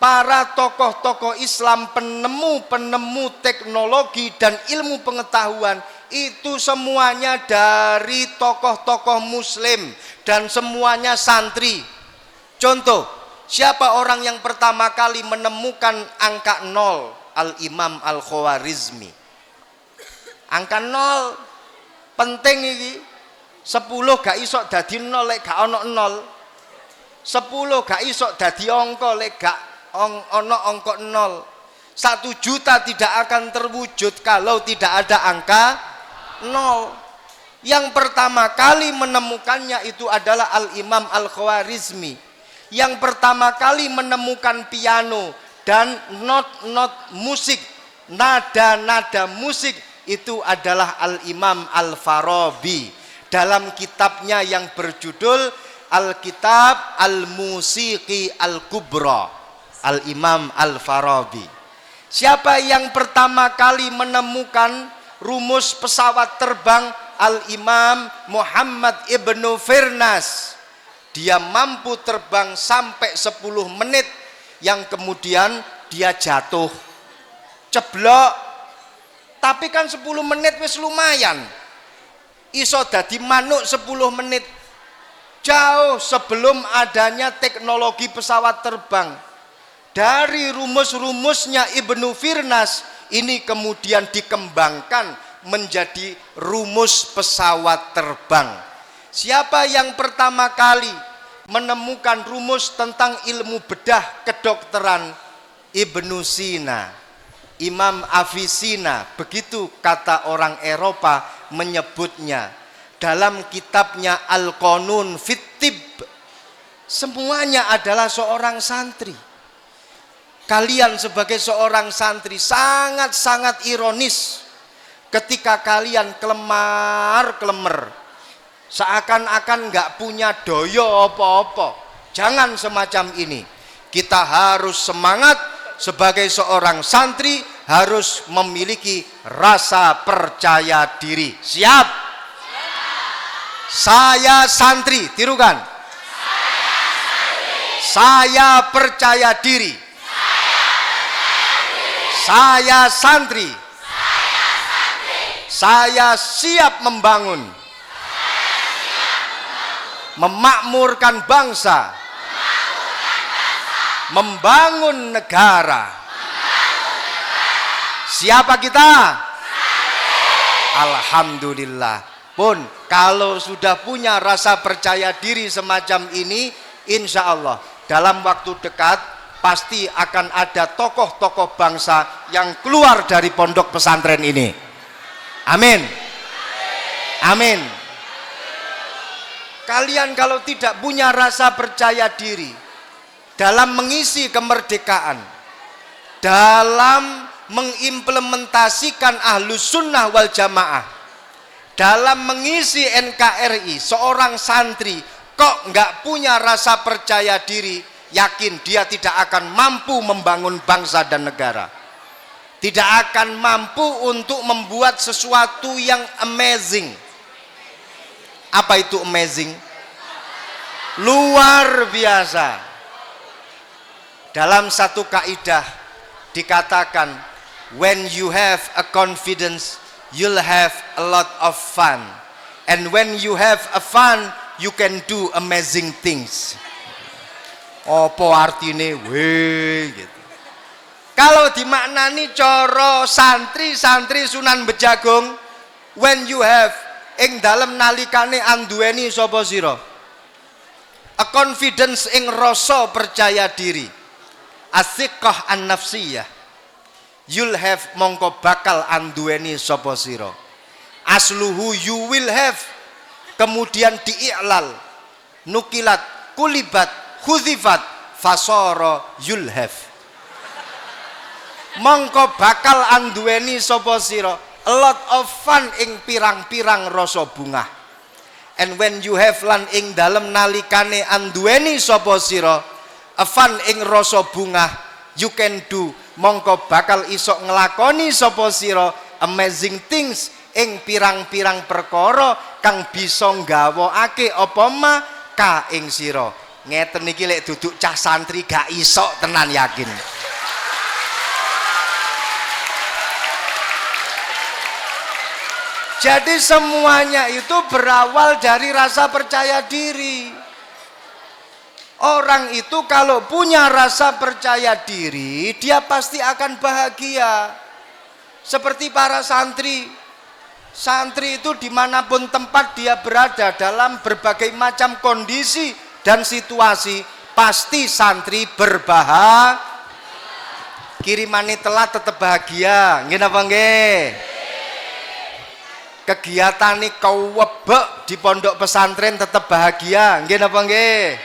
para tokoh-tokoh Islam, penemu teknologi dan ilmu pengetahuan, itu semuanya dari tokoh-tokoh muslim dan semuanya santri. Contoh, siapa orang yang pertama kali menemukan angka 0? Al-Imam Al-Khawarizmi. Angka 0 penting ini. 10 gak iso dadi 0 lek gak ono 0. 10 gak iso dadi angka lek gak ono angka 0. 1 juta tidak akan terwujud kalau tidak ada angka 0. Yang pertama kali menemukannya itu adalah Al-Imam Al-Khawarizmi. Yang pertama kali menemukan piano dan not musik, nada-nada musik, itu adalah Al-Imam Al-Farabi. Dalam kitabnya yang berjudul Al-Kitab Al-Musiqi Al-Kubra, Al-Imam Al-Farabi. Siapa yang pertama kali menemukan rumus pesawat terbang? Al-Imam Muhammad ibnu Firnas. Dia mampu terbang sampai 10 menit, yang kemudian dia jatuh, ceblok. Tapi kan 10 menit wis lumayan, iso dadi manuk 10 menit. Jauh sebelum adanya teknologi pesawat terbang. Dari rumus-rumusnya Ibnu Firnas ini kemudian dikembangkan menjadi rumus pesawat terbang. Siapa yang pertama kali menemukan rumus tentang ilmu bedah kedokteran? Ibnu Sina, Imam Avicenna, begitu kata orang Eropa menyebutnya dalam kitabnya Al-Qanun fit Tibb. Semuanya adalah seorang santri. Kalian sebagai seorang santri sangat-sangat ironis ketika kalian kelemar-kelemer, seakan-akan nggak punya doyo apa-apa. Jangan semacam ini. Kita harus semangat sebagai seorang santri harus memiliki rasa percaya diri. Siap? Saya santri, tirukan. Saya percaya diri. Saya santri. Saya siap membangun, memakmurkan bangsa, membangun negara. Siapa kita? Alhamdulillah. Pun kalau sudah punya rasa percaya diri semacam ini, insya Allah dalam waktu dekat pasti akan ada tokoh-tokoh bangsa yang keluar dari pondok pesantren ini. Amin. Amin. Kalian kalau tidak punya rasa percaya diri dalam mengisi kemerdekaan, dalam mengimplementasikan Ahlus Sunnah wal Jamaah, dalam mengisi NKRI, seorang santri kok nggak punya rasa percaya diri, yakin dia tidak akan mampu membangun bangsa dan negara, tidak akan mampu untuk membuat sesuatu yang amazing. Apa itu amazing? Luar biasa. Dalam satu kaidah dikatakan, when you have a confidence, you'll have a lot of fun, and when you have a fun, you can do amazing things. Apa artine weh gitu. Kalau dimaknani coro santri-santri Sunan Bejagung, when you have ing dalem nalikane anduweni sapa sira, a confidence ing rasa percaya diri, asiqah an nafsiyah, you'll have mongko bakal anduweni sapa sira. Asluhu you will have, kemudian dii'lal, nukilat, kulibat, khuzifat, fasara you'll have. Mongko bakal anduweni sapa sira a lot of fun ing pirang-pirang rasa bungah. And when you have lan ing dalem nalikane anduweni sapa sira a fun ing rasa bungah, you can do, mongko bakal iso nglakoni sapa sira amazing things ing pirang-pirang perkara kang bisa nggawakake apa ma ka ing sira. Ngeten iki lek duduk cah santri gak iso tenan, yakin. Jadi semuanya itu berawal dari rasa percaya diri. Orang itu kalau punya rasa percaya diri, dia pasti akan bahagia. Seperti para santri. Santri itu dimanapun tempat dia berada, dalam berbagai macam kondisi dan situasi, pasti santri berbahagia. Kirimane telat tetap bahagia. Nggih napa nggih? Kegiatane kewebek di pondok pesantren tetap bahagia. Nggih napa nggih?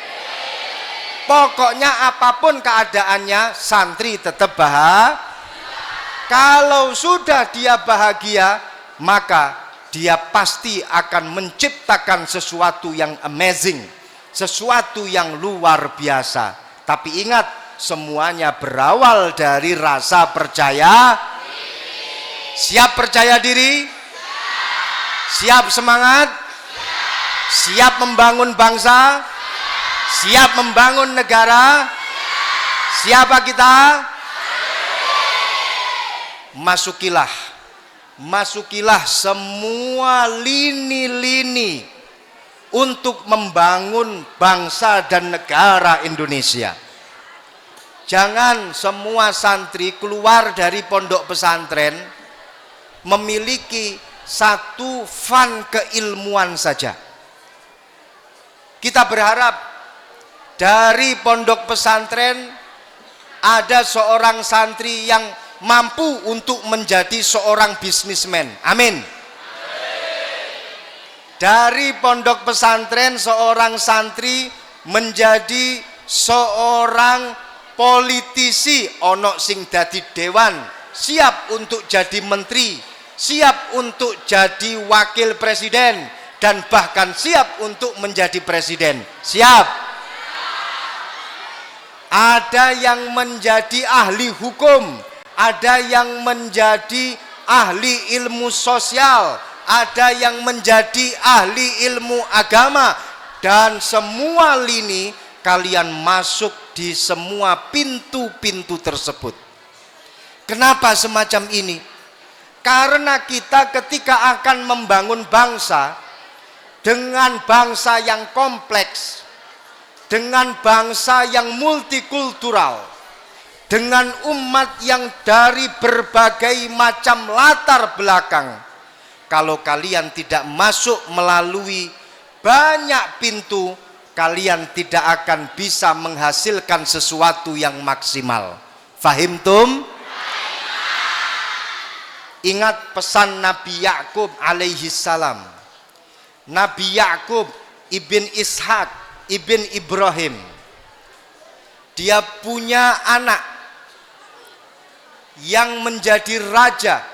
Pokoknya apapun keadaannya, santri tetap bahagia. Kalau sudah dia bahagia, maka dia pasti akan menciptakan sesuatu yang amazing, sesuatu yang luar biasa. Tapi ingat, semuanya berawal dari rasa percaya. Siap percaya diri? Siap semangat? Siap membangun bangsa? Siap membangun negara? Siapa kita? Masukilah semua lini-lini untuk membangun bangsa dan negara Indonesia. Jangan semua santri keluar dari pondok pesantren memiliki satu fun keilmuan saja. Kita berharap dari pondok pesantren ada seorang santri yang mampu untuk menjadi seorang bisnismen. Amin. Dari pondok pesantren seorang santri menjadi seorang politisi, ono sing dadi dewan, siap untuk jadi menteri, siap untuk jadi wakil presiden, dan bahkan siap untuk menjadi presiden. Siap. Ada yang menjadi ahli hukum, ada yang menjadi ahli ilmu sosial, ada yang menjadi ahli ilmu agama, dan semua lini kalian masuk di semua pintu-pintu tersebut. Kenapa semacam ini? Karena kita ketika akan membangun bangsa, dengan bangsa yang kompleks, dengan bangsa yang multikultural, dengan umat yang dari berbagai macam latar belakang, kalau kalian tidak masuk melalui banyak pintu, kalian tidak akan bisa menghasilkan sesuatu yang maksimal. Fahimtum? Ingat pesan Nabi Yakub alaihi salam. Nabi Yakub ibn Ishak ibn Ibrahim, dia punya anak yang menjadi raja,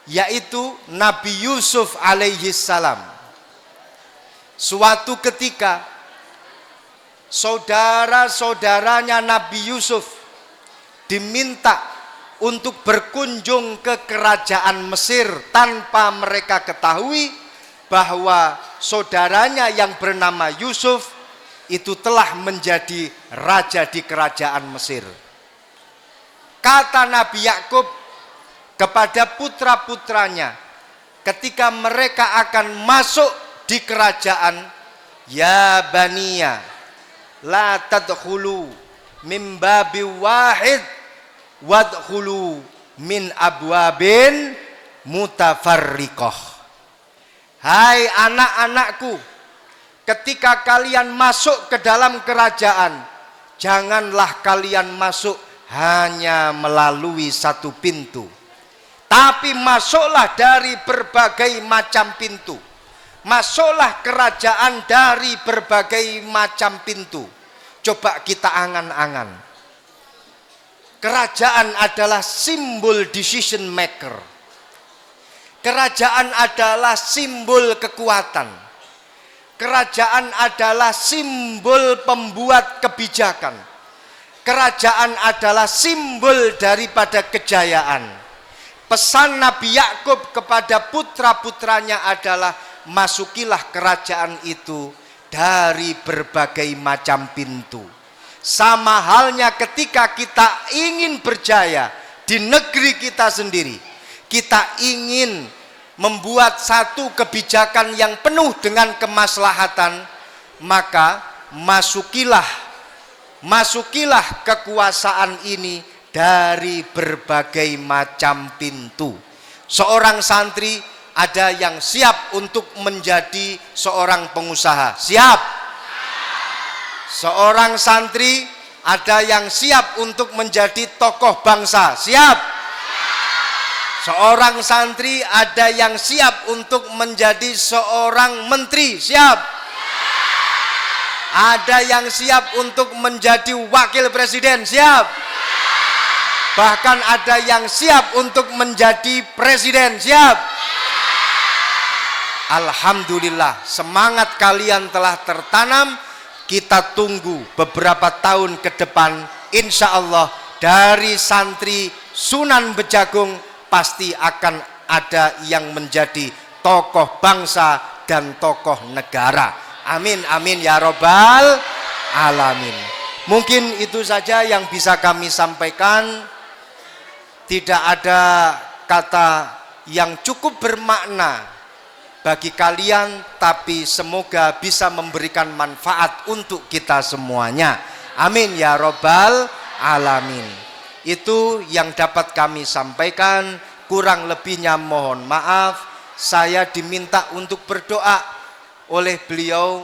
yaitu Nabi Yusuf alaihi salam. Suatu ketika saudara-saudaranya Nabi Yusuf diminta untuk berkunjung ke kerajaan Mesir tanpa mereka ketahui bahwa saudaranya yang bernama Yusuf itu telah menjadi raja di kerajaan Mesir. Kata Nabi Yakub kepada putra-putranya ketika mereka akan masuk di kerajaan, ya baniya la tadkhulu min babi wahid wadkhulu min abwabin mutafarriqah. Hai anak-anakku, ketika kalian masuk ke dalam kerajaan, janganlah kalian masuk hanya melalui satu pintu, tapi masuklah dari berbagai macam pintu. Masuklah kerajaan dari berbagai macam pintu. Coba kita angan-angan. Kerajaan adalah simbol decision maker. Kerajaan adalah simbol kekuatan. Kerajaan adalah simbol pembuat kebijakan. Kerajaan adalah simbol daripada kejayaan. Pesan Nabi Yakub kepada putra-putranya adalah masukilah kerajaan itu dari berbagai macam pintu. Sama halnya ketika kita ingin berjaya di negeri kita sendiri. Kita ingin membuat satu kebijakan yang penuh dengan kemaslahatan, maka masukilah kekuasaan ini dari berbagai macam pintu. Seorang santri ada yang siap untuk menjadi seorang pengusaha, siap. Seorang santri ada yang siap untuk menjadi tokoh bangsa, siap. Seorang santri ada yang siap untuk menjadi seorang menteri, siap. Ada yang siap untuk menjadi wakil presiden, siap. Bahkan ada yang siap untuk menjadi presiden, siap. Alhamdulillah, semangat kalian telah tertanam. Kita tunggu beberapa tahun ke depan, insya Allah dari santri Sunan Bejagung pasti akan ada yang menjadi tokoh bangsa dan tokoh negara. Amin, amin ya robbal alamin. Mungkin itu saja yang bisa kami sampaikan. Tidak ada kata yang cukup bermakna bagi kalian, tapi semoga bisa memberikan manfaat untuk kita semuanya. Amin ya robbal alamin. Itu yang dapat kami sampaikan. Kurang lebihnya mohon maaf. Saya diminta untuk berdoa oleh beliau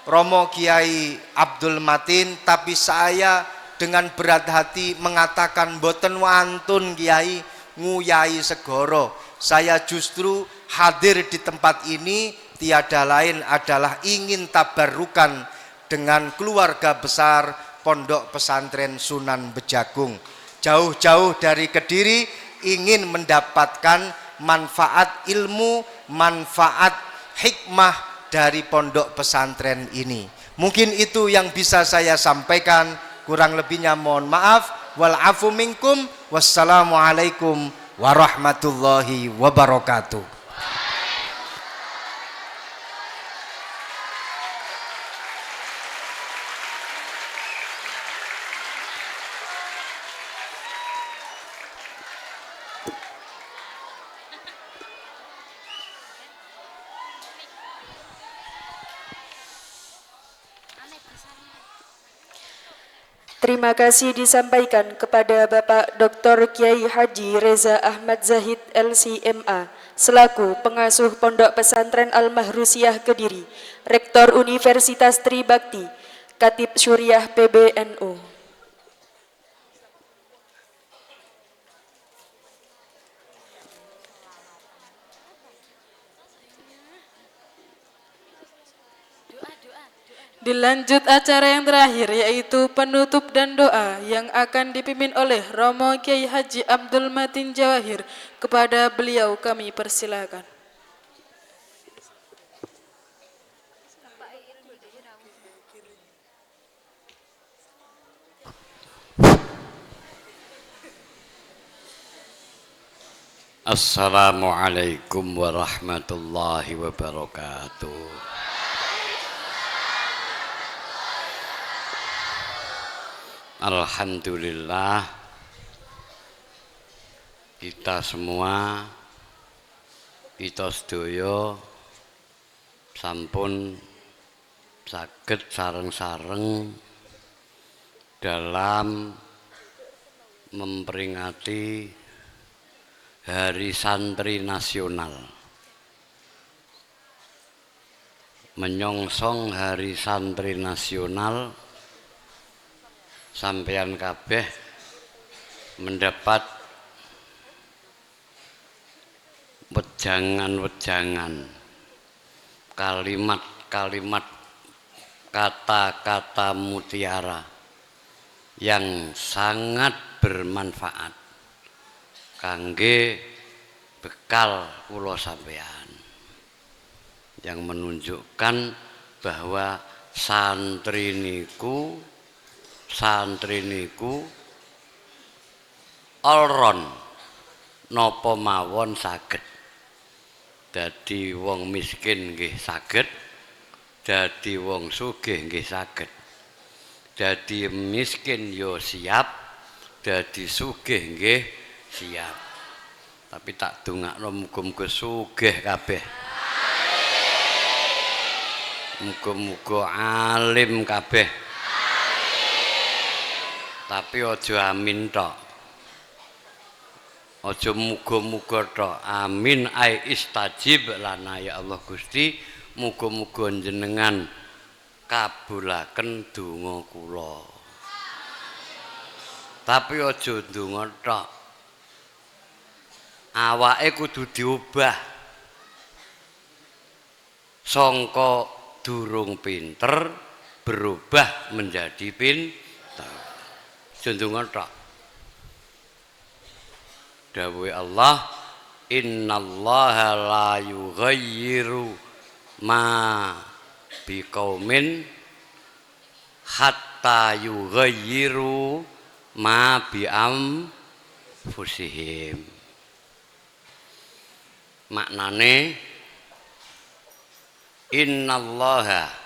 Romo Kiai Abdul Matin, tapi saya dengan berat hati mengatakan boten wantun Kiai nguyai segoro. Saya justru hadir di tempat ini tiada lain adalah ingin tabarukan dengan keluarga besar Pondok Pesantren Sunan Bejagung. Jauh-jauh dari Kediri ingin mendapatkan manfaat ilmu, manfaat hikmah dari pondok pesantren ini. Mungkin itu yang bisa saya sampaikan, kurang lebihnya mohon maaf. wal afu minkum. Wassalamualaikum warahmatullahi wabarakatuh. Terima kasih disampaikan kepada Bapak Dr. Kiai Haji Reza Ahmad Zahid LCMA selaku pengasuh Pondok Pesantren Al-Mahrusiyah Kediri, Rektor Universitas Tribakti, Katib Syuriah PBNU. Dilanjut acara yang terakhir yaitu penutup dan doa yang akan dipimpin oleh Romo Kiai Haji Abdul Matin Jawahir. Kepada beliau kami persilakan. Assalamualaikum warahmatullahi wabarakatuh. Alhamdulillah, kita semua, kita sedaya sampun saged sareng-sareng dalam memperingati Hari Santri Nasional. Menyongsong Hari Santri Nasional, sampeyan kabeh mendapat wejangan-wejangan, kalimat-kalimat, kata-kata mutiara yang sangat bermanfaat kangge bekal kula sampeyan, yang menunjukkan bahwa santri niku all-round napa mawon saged. Dadi wong miskin nggih saged, dadi wong sugih nggih saged. Dadi miskin yo siap, dadi sugih nggih siap. Tapi tak dongakno muga-muga sugih kabeh. Muga-muga alim kabeh. Tapi aja amin tok, aja muga-muga tok. Amin ai istajib lana ya Allah Gusti, muga-muga jenengan kabulaken donga kula. Tapi aja donga tok, awake kudu diubah sangka durung pinter berubah menjadi pinter. Jendungan tok. Dawuhe Allah, innallaha la yughayyiru ma biqaumin hatta yughayyiru ma bi anfusihim. Maknane innallaha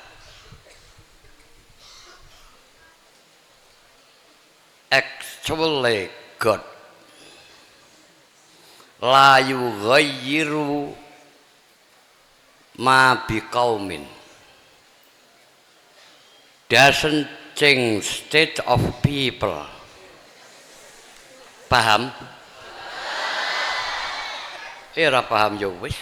actually God la yughayyiru ma biqaumin, doesn't change state of people. Paham? Ora paham ya wis.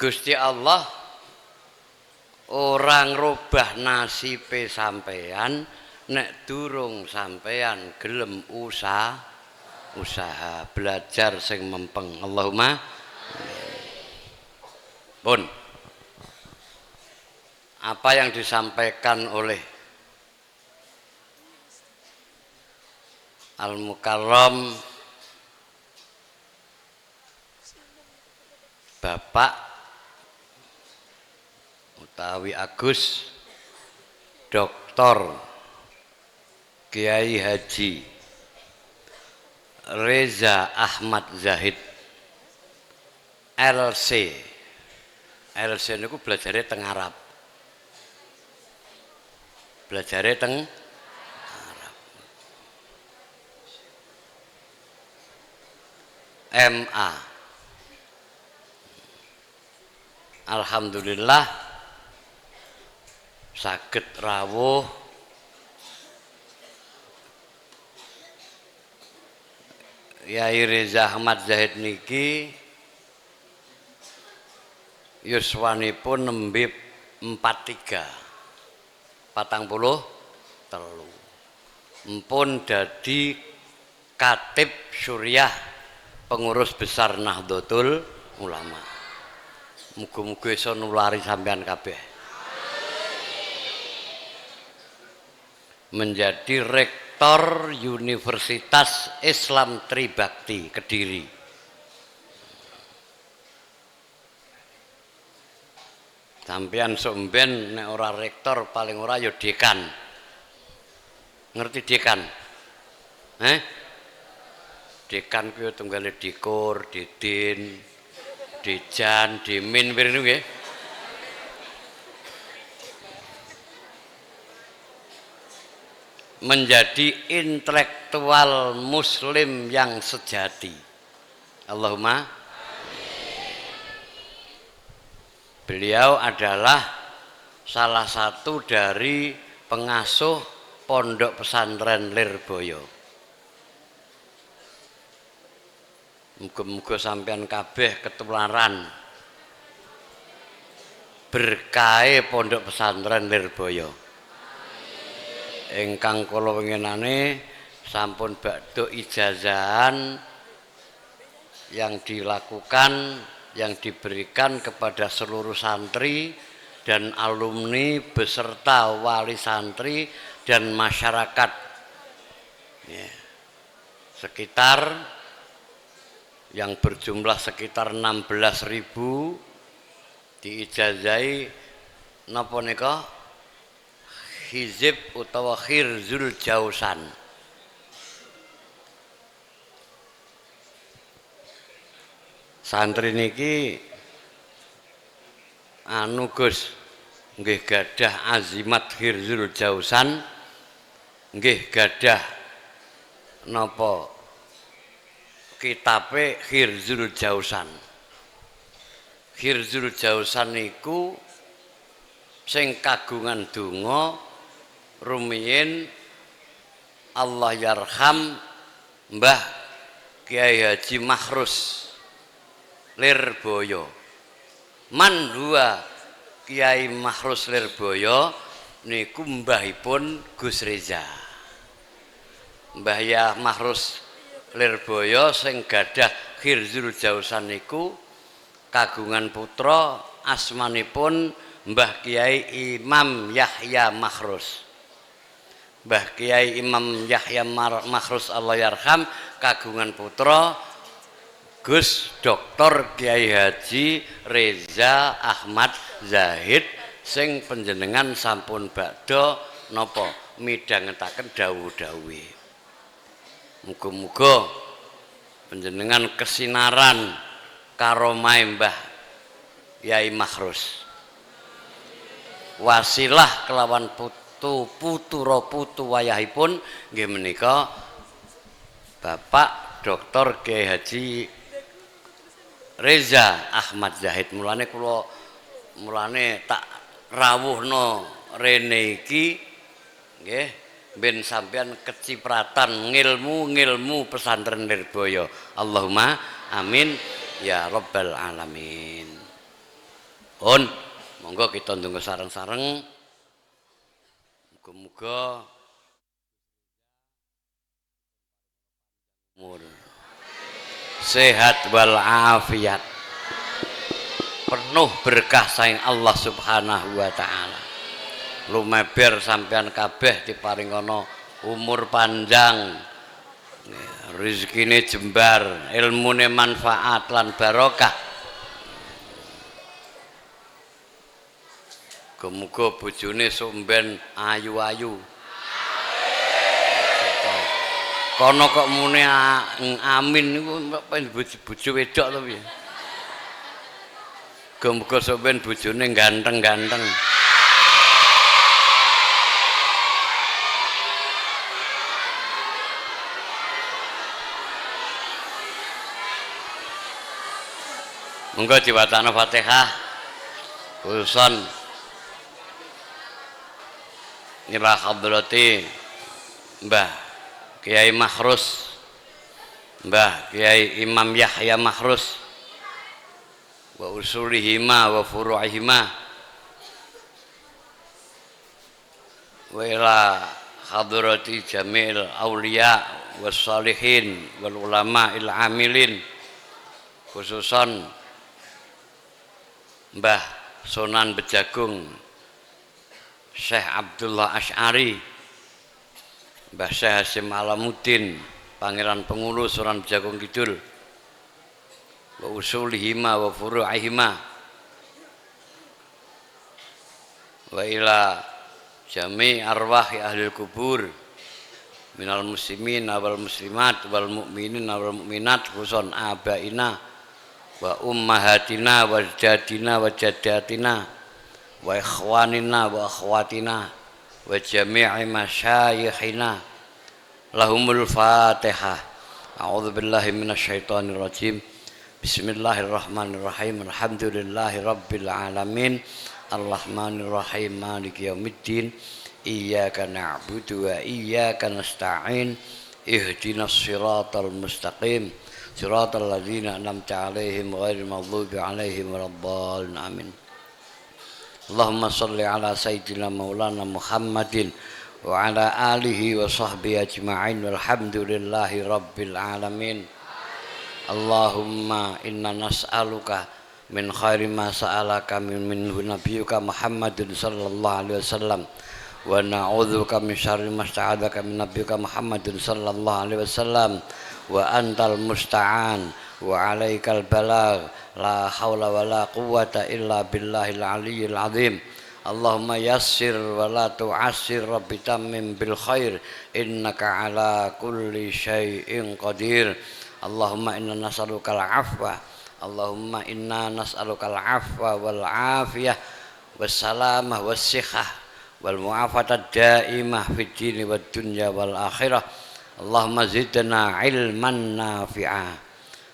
Gusti Allah orang rubah nasibe sampeyan nek durung sampeyan gelem usaha belajar sing mempeng. Allahumma pun apa yang disampaikan oleh Al-Mukarram Bapak utawi Agus Dr. Kiai Haji Reza Ahmad Zahid LC. LC niku belajare teng Arab. Belajare teng Arab. MA. Alhamdulillah saged rawuh Yai Reza Ahmad Zahid niki yuswanipun nembe 43 mpun dadi Katib Syuriah pengurus besar Nahdlatul Ulama. Muga-muga iso nulari sampean kabeh. Menjadi rektor Universitas Islam Tribakti Kediri. Sampean somben nek ora rektor paling ora ya dekan. Ngerti dekan? Dekan kuwi tunggale dikur, didin, dejan, dimin pirene nggih. Menjadi intelektual muslim yang sejati. Allahumma. Beliau adalah salah satu dari pengasuh Pondok Pesantren Lirboyo. Muga-muga sampean kabeh ketularan berkahe Pondok Pesantren Lirboyo. Ingkang kula wenginane sampun badhe ijazahan yang dilakukan, yang diberikan kepada seluruh santri dan alumni beserta wali santri dan masyarakat ya, sekitar yang berjumlah sekitar 16.000 diijazahi napa nika hizib utawa khirzul jausan. Santri niki anu Gus nggih gadah azimat khirzul jausan, nggih gadah napa kitabe khirzul jausan. Khirzul jausan niku sing kagungan donga rumiyin Allah yarham Mbah Kiai Haji Makhrus Lirboyo. Man huwa Kiai Makhrus Lirboyo niku mbahipun Gus Reza. Mbah ya Makhrus Lirboyo sing gadah khirzul jausan niku kagungan putra asmanipun Mbah Kiai Imam Yahya Makhrus. Mbah Kiai Imam Yahya Makhrus Allah yarham kagungan putra Gus Dr. Kiai Haji Reza Ahmad Zahid sing panjenengan sampun badha napa midhangetaken dawuh-dawuhe. Muga-muga panjenengan kesinaran karomahe Mbah Yai Makhrus. Wasilah kelawan putura putu wayahipun nggih menika Bapak Dr. Kiai Haji Reza Ahmad Zahid. Mulane tak rawuhno rene iki nggih ben sampean kecipratan ngilmu pesantren Lirboyo. Allahumma amin ya rabbal alamin. Monggo kita ndonga sareng-sareng. Muga-muga umur sehat wal afiat, penuh berkah saing Allah Subhanahu wa taala. Lumeber sampean kabeh diparingono umur panjang, rezekine jembar, ilmune manfaat lan barokah. Muga bojone somben ayu-ayu. Kono kok mune amin niku bojo wedok to piye? Muga somben bojone ganteng-ganteng. Monggo diwacana Fatihah. Khususan ila hadrati Mbah Kiai Mahrus, Mbah Kiai Imam Yahya Mahrus, wa usulihima wa furu'ihima, wa ila hadrati jamil awliya was salihin wal ulama il amilin, khususan Mbah Sunan Bejagung Syekh Abdullah Asy'ari, Mbah Syekh Hasyim Alamuddin Pangeran Pengulu Sunan Bejagung Kidul, wa usulihima wa furu'ihima, wa ila jami' arwahi ahlil kubur minal muslimin wal muslimat wal mu'minin wal mu'minat, khususan abaina wa ummahatina wa jadina wa jaddatina wa ikhwanina wa akhwatina wa jami'i masyayikhina. Lahumul Fatihah. A'udzu billahi minasyaitonir rajim. Bismillahirrahmanirrahim. Alhamdulillahi rabbil alamin. Arrahmanir rahim. Maliki yaumiddin. Iyyaka na'budu wa iyyaka nasta'in. Ihdinas siratal mustaqim. Siratal ladzina an'amta 'alaihim ghairil maghdubi 'alaihim waladdallin. Amin. Allahumma shalli ala sayyidina maulana Muhammadin wa ala alihi wa sahbihi ajma'in walhamdulillahi rabbil alamin. Allahumma inna nas'aluka min khairi ma sa'alaka minhu nabiyyuka Muhammadin sallallahu alaihi wasallam wa na'udzubika min syarri ma sta'adzaka min nabiyyuka Muhammadin sallallahu alaihi wasallam wa antal musta'an wa alaikal balagh la haula wa la quwwata illa billahil aliyyil azim. Allahumma yassir wa la tu'assir rabbi tammim bil khair innaka ala kulli syai'in qadir. Allahumma inna nas'aluka al-'afwa, Allahumma inna nas'aluka al-'afwa wal 'afiyah was salamah was sihhah wal mu'afatad daimah fid dini wad dunya wal akhirah. Allahumma zidna ilman nafi'a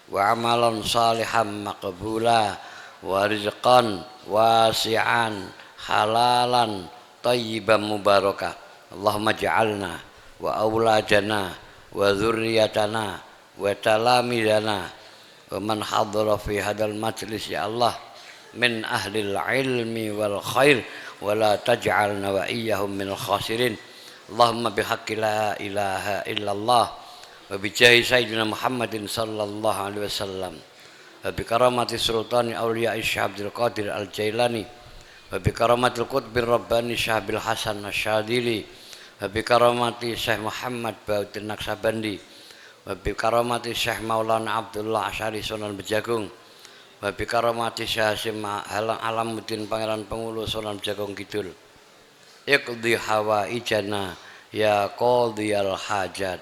wa amalan salihan maqbula wa rizqan wasi'an halalan tayyiban mubarakah. Allahumma ja'alna wa auladana wa dzurriyyatana wa talamidana wa man hadara fi hadal majlis ya Allah min ahlil ilmi wal khair wa la taj'alna wa iyyahum minal khasirin. Allahumma bihaqqi la ilaha illallah wa bijahi sayyidina Muhammadin sallallahu alaihi wasallam wa bi karamati sultani auliya Syekh Abdul Qadir Al-Jailani wa bi karamatil qutbir rabbani Syekh Abil Hasan Asyadili wa bi karamati Syekh Muhammad Bautin Naksabandi wa bi karamati Syekh Maulana Abdullah Asy'ari Sunan Bejagung wa bi karamati Syekh Hasyim Alamuddin Pangeran Pengulu Sunan Bejagung Kidul. Iqdi hawaijana ya qadhiyal hajat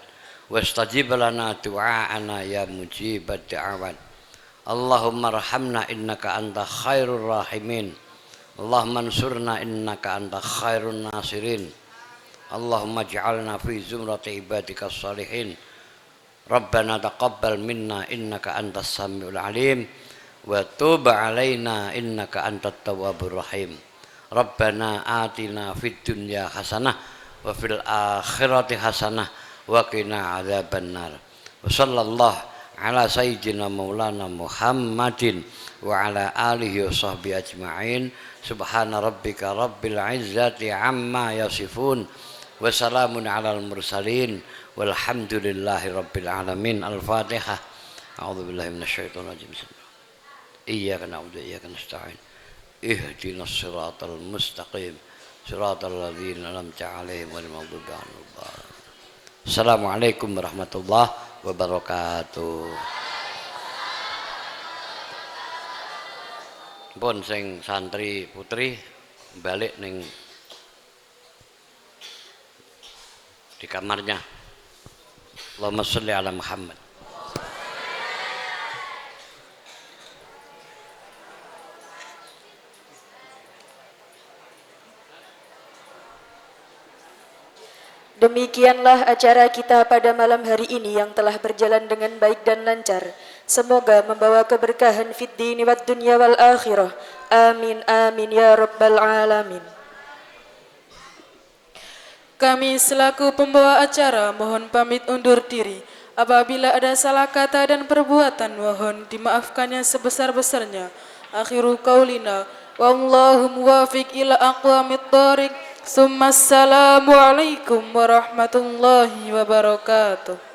wastajib lana du'aana ya mujibat da'awat. Allahumma arhamna innaka anta khairur rahimin. Allahumma ansurna innaka anta khairun nasirin. Allahumma ij'alna fi zumrati ibadikas salihin. Rabbana taqabbal minna innaka antas samiul alim wa tub alaina innaka antat tawwabur rahim. Rabbana atina fid dunya hasanah wa fil akhirati hasanah wa qina adzabannar. Wa sallallahu ala sayyidina maulana Muhammadin wa ala alihi wa sahbihi ajma'in. Subhana rabbika rabbil izzati amma yasifun wa salamun alal mursalin walhamdulillahi rabbil alamin. Al-Fatihah. A'udzu billahi minasyaitonir rajim. Iyyaka na'budu wa iyyaka nasta'in. Ihdinas siratal mustaqim siratal ladzina an'amta 'alaihim ghairil maghdubi 'alaihim waladdallin. Assalamualaikum warahmatullahi wabarakatuh. Pun sing santri putri balik ning di kamarnya. Allahumma sholli ala Muhammad. Demikianlah acara kita pada malam hari ini yang telah berjalan dengan baik dan lancar. Semoga membawa keberkahan fid dini wad dunya wal akhirah. Amin amin ya rabbal alamin. Kami selaku pembawa acara mohon pamit undur diri. Apabila ada salah kata dan perbuatan mohon dimaafkannya sebesar-besarnya. Akhiru qaulina wallahu muwafiq ila aqwamit thoriq. Assalamualaikum warahmatullahi wabarakatuh.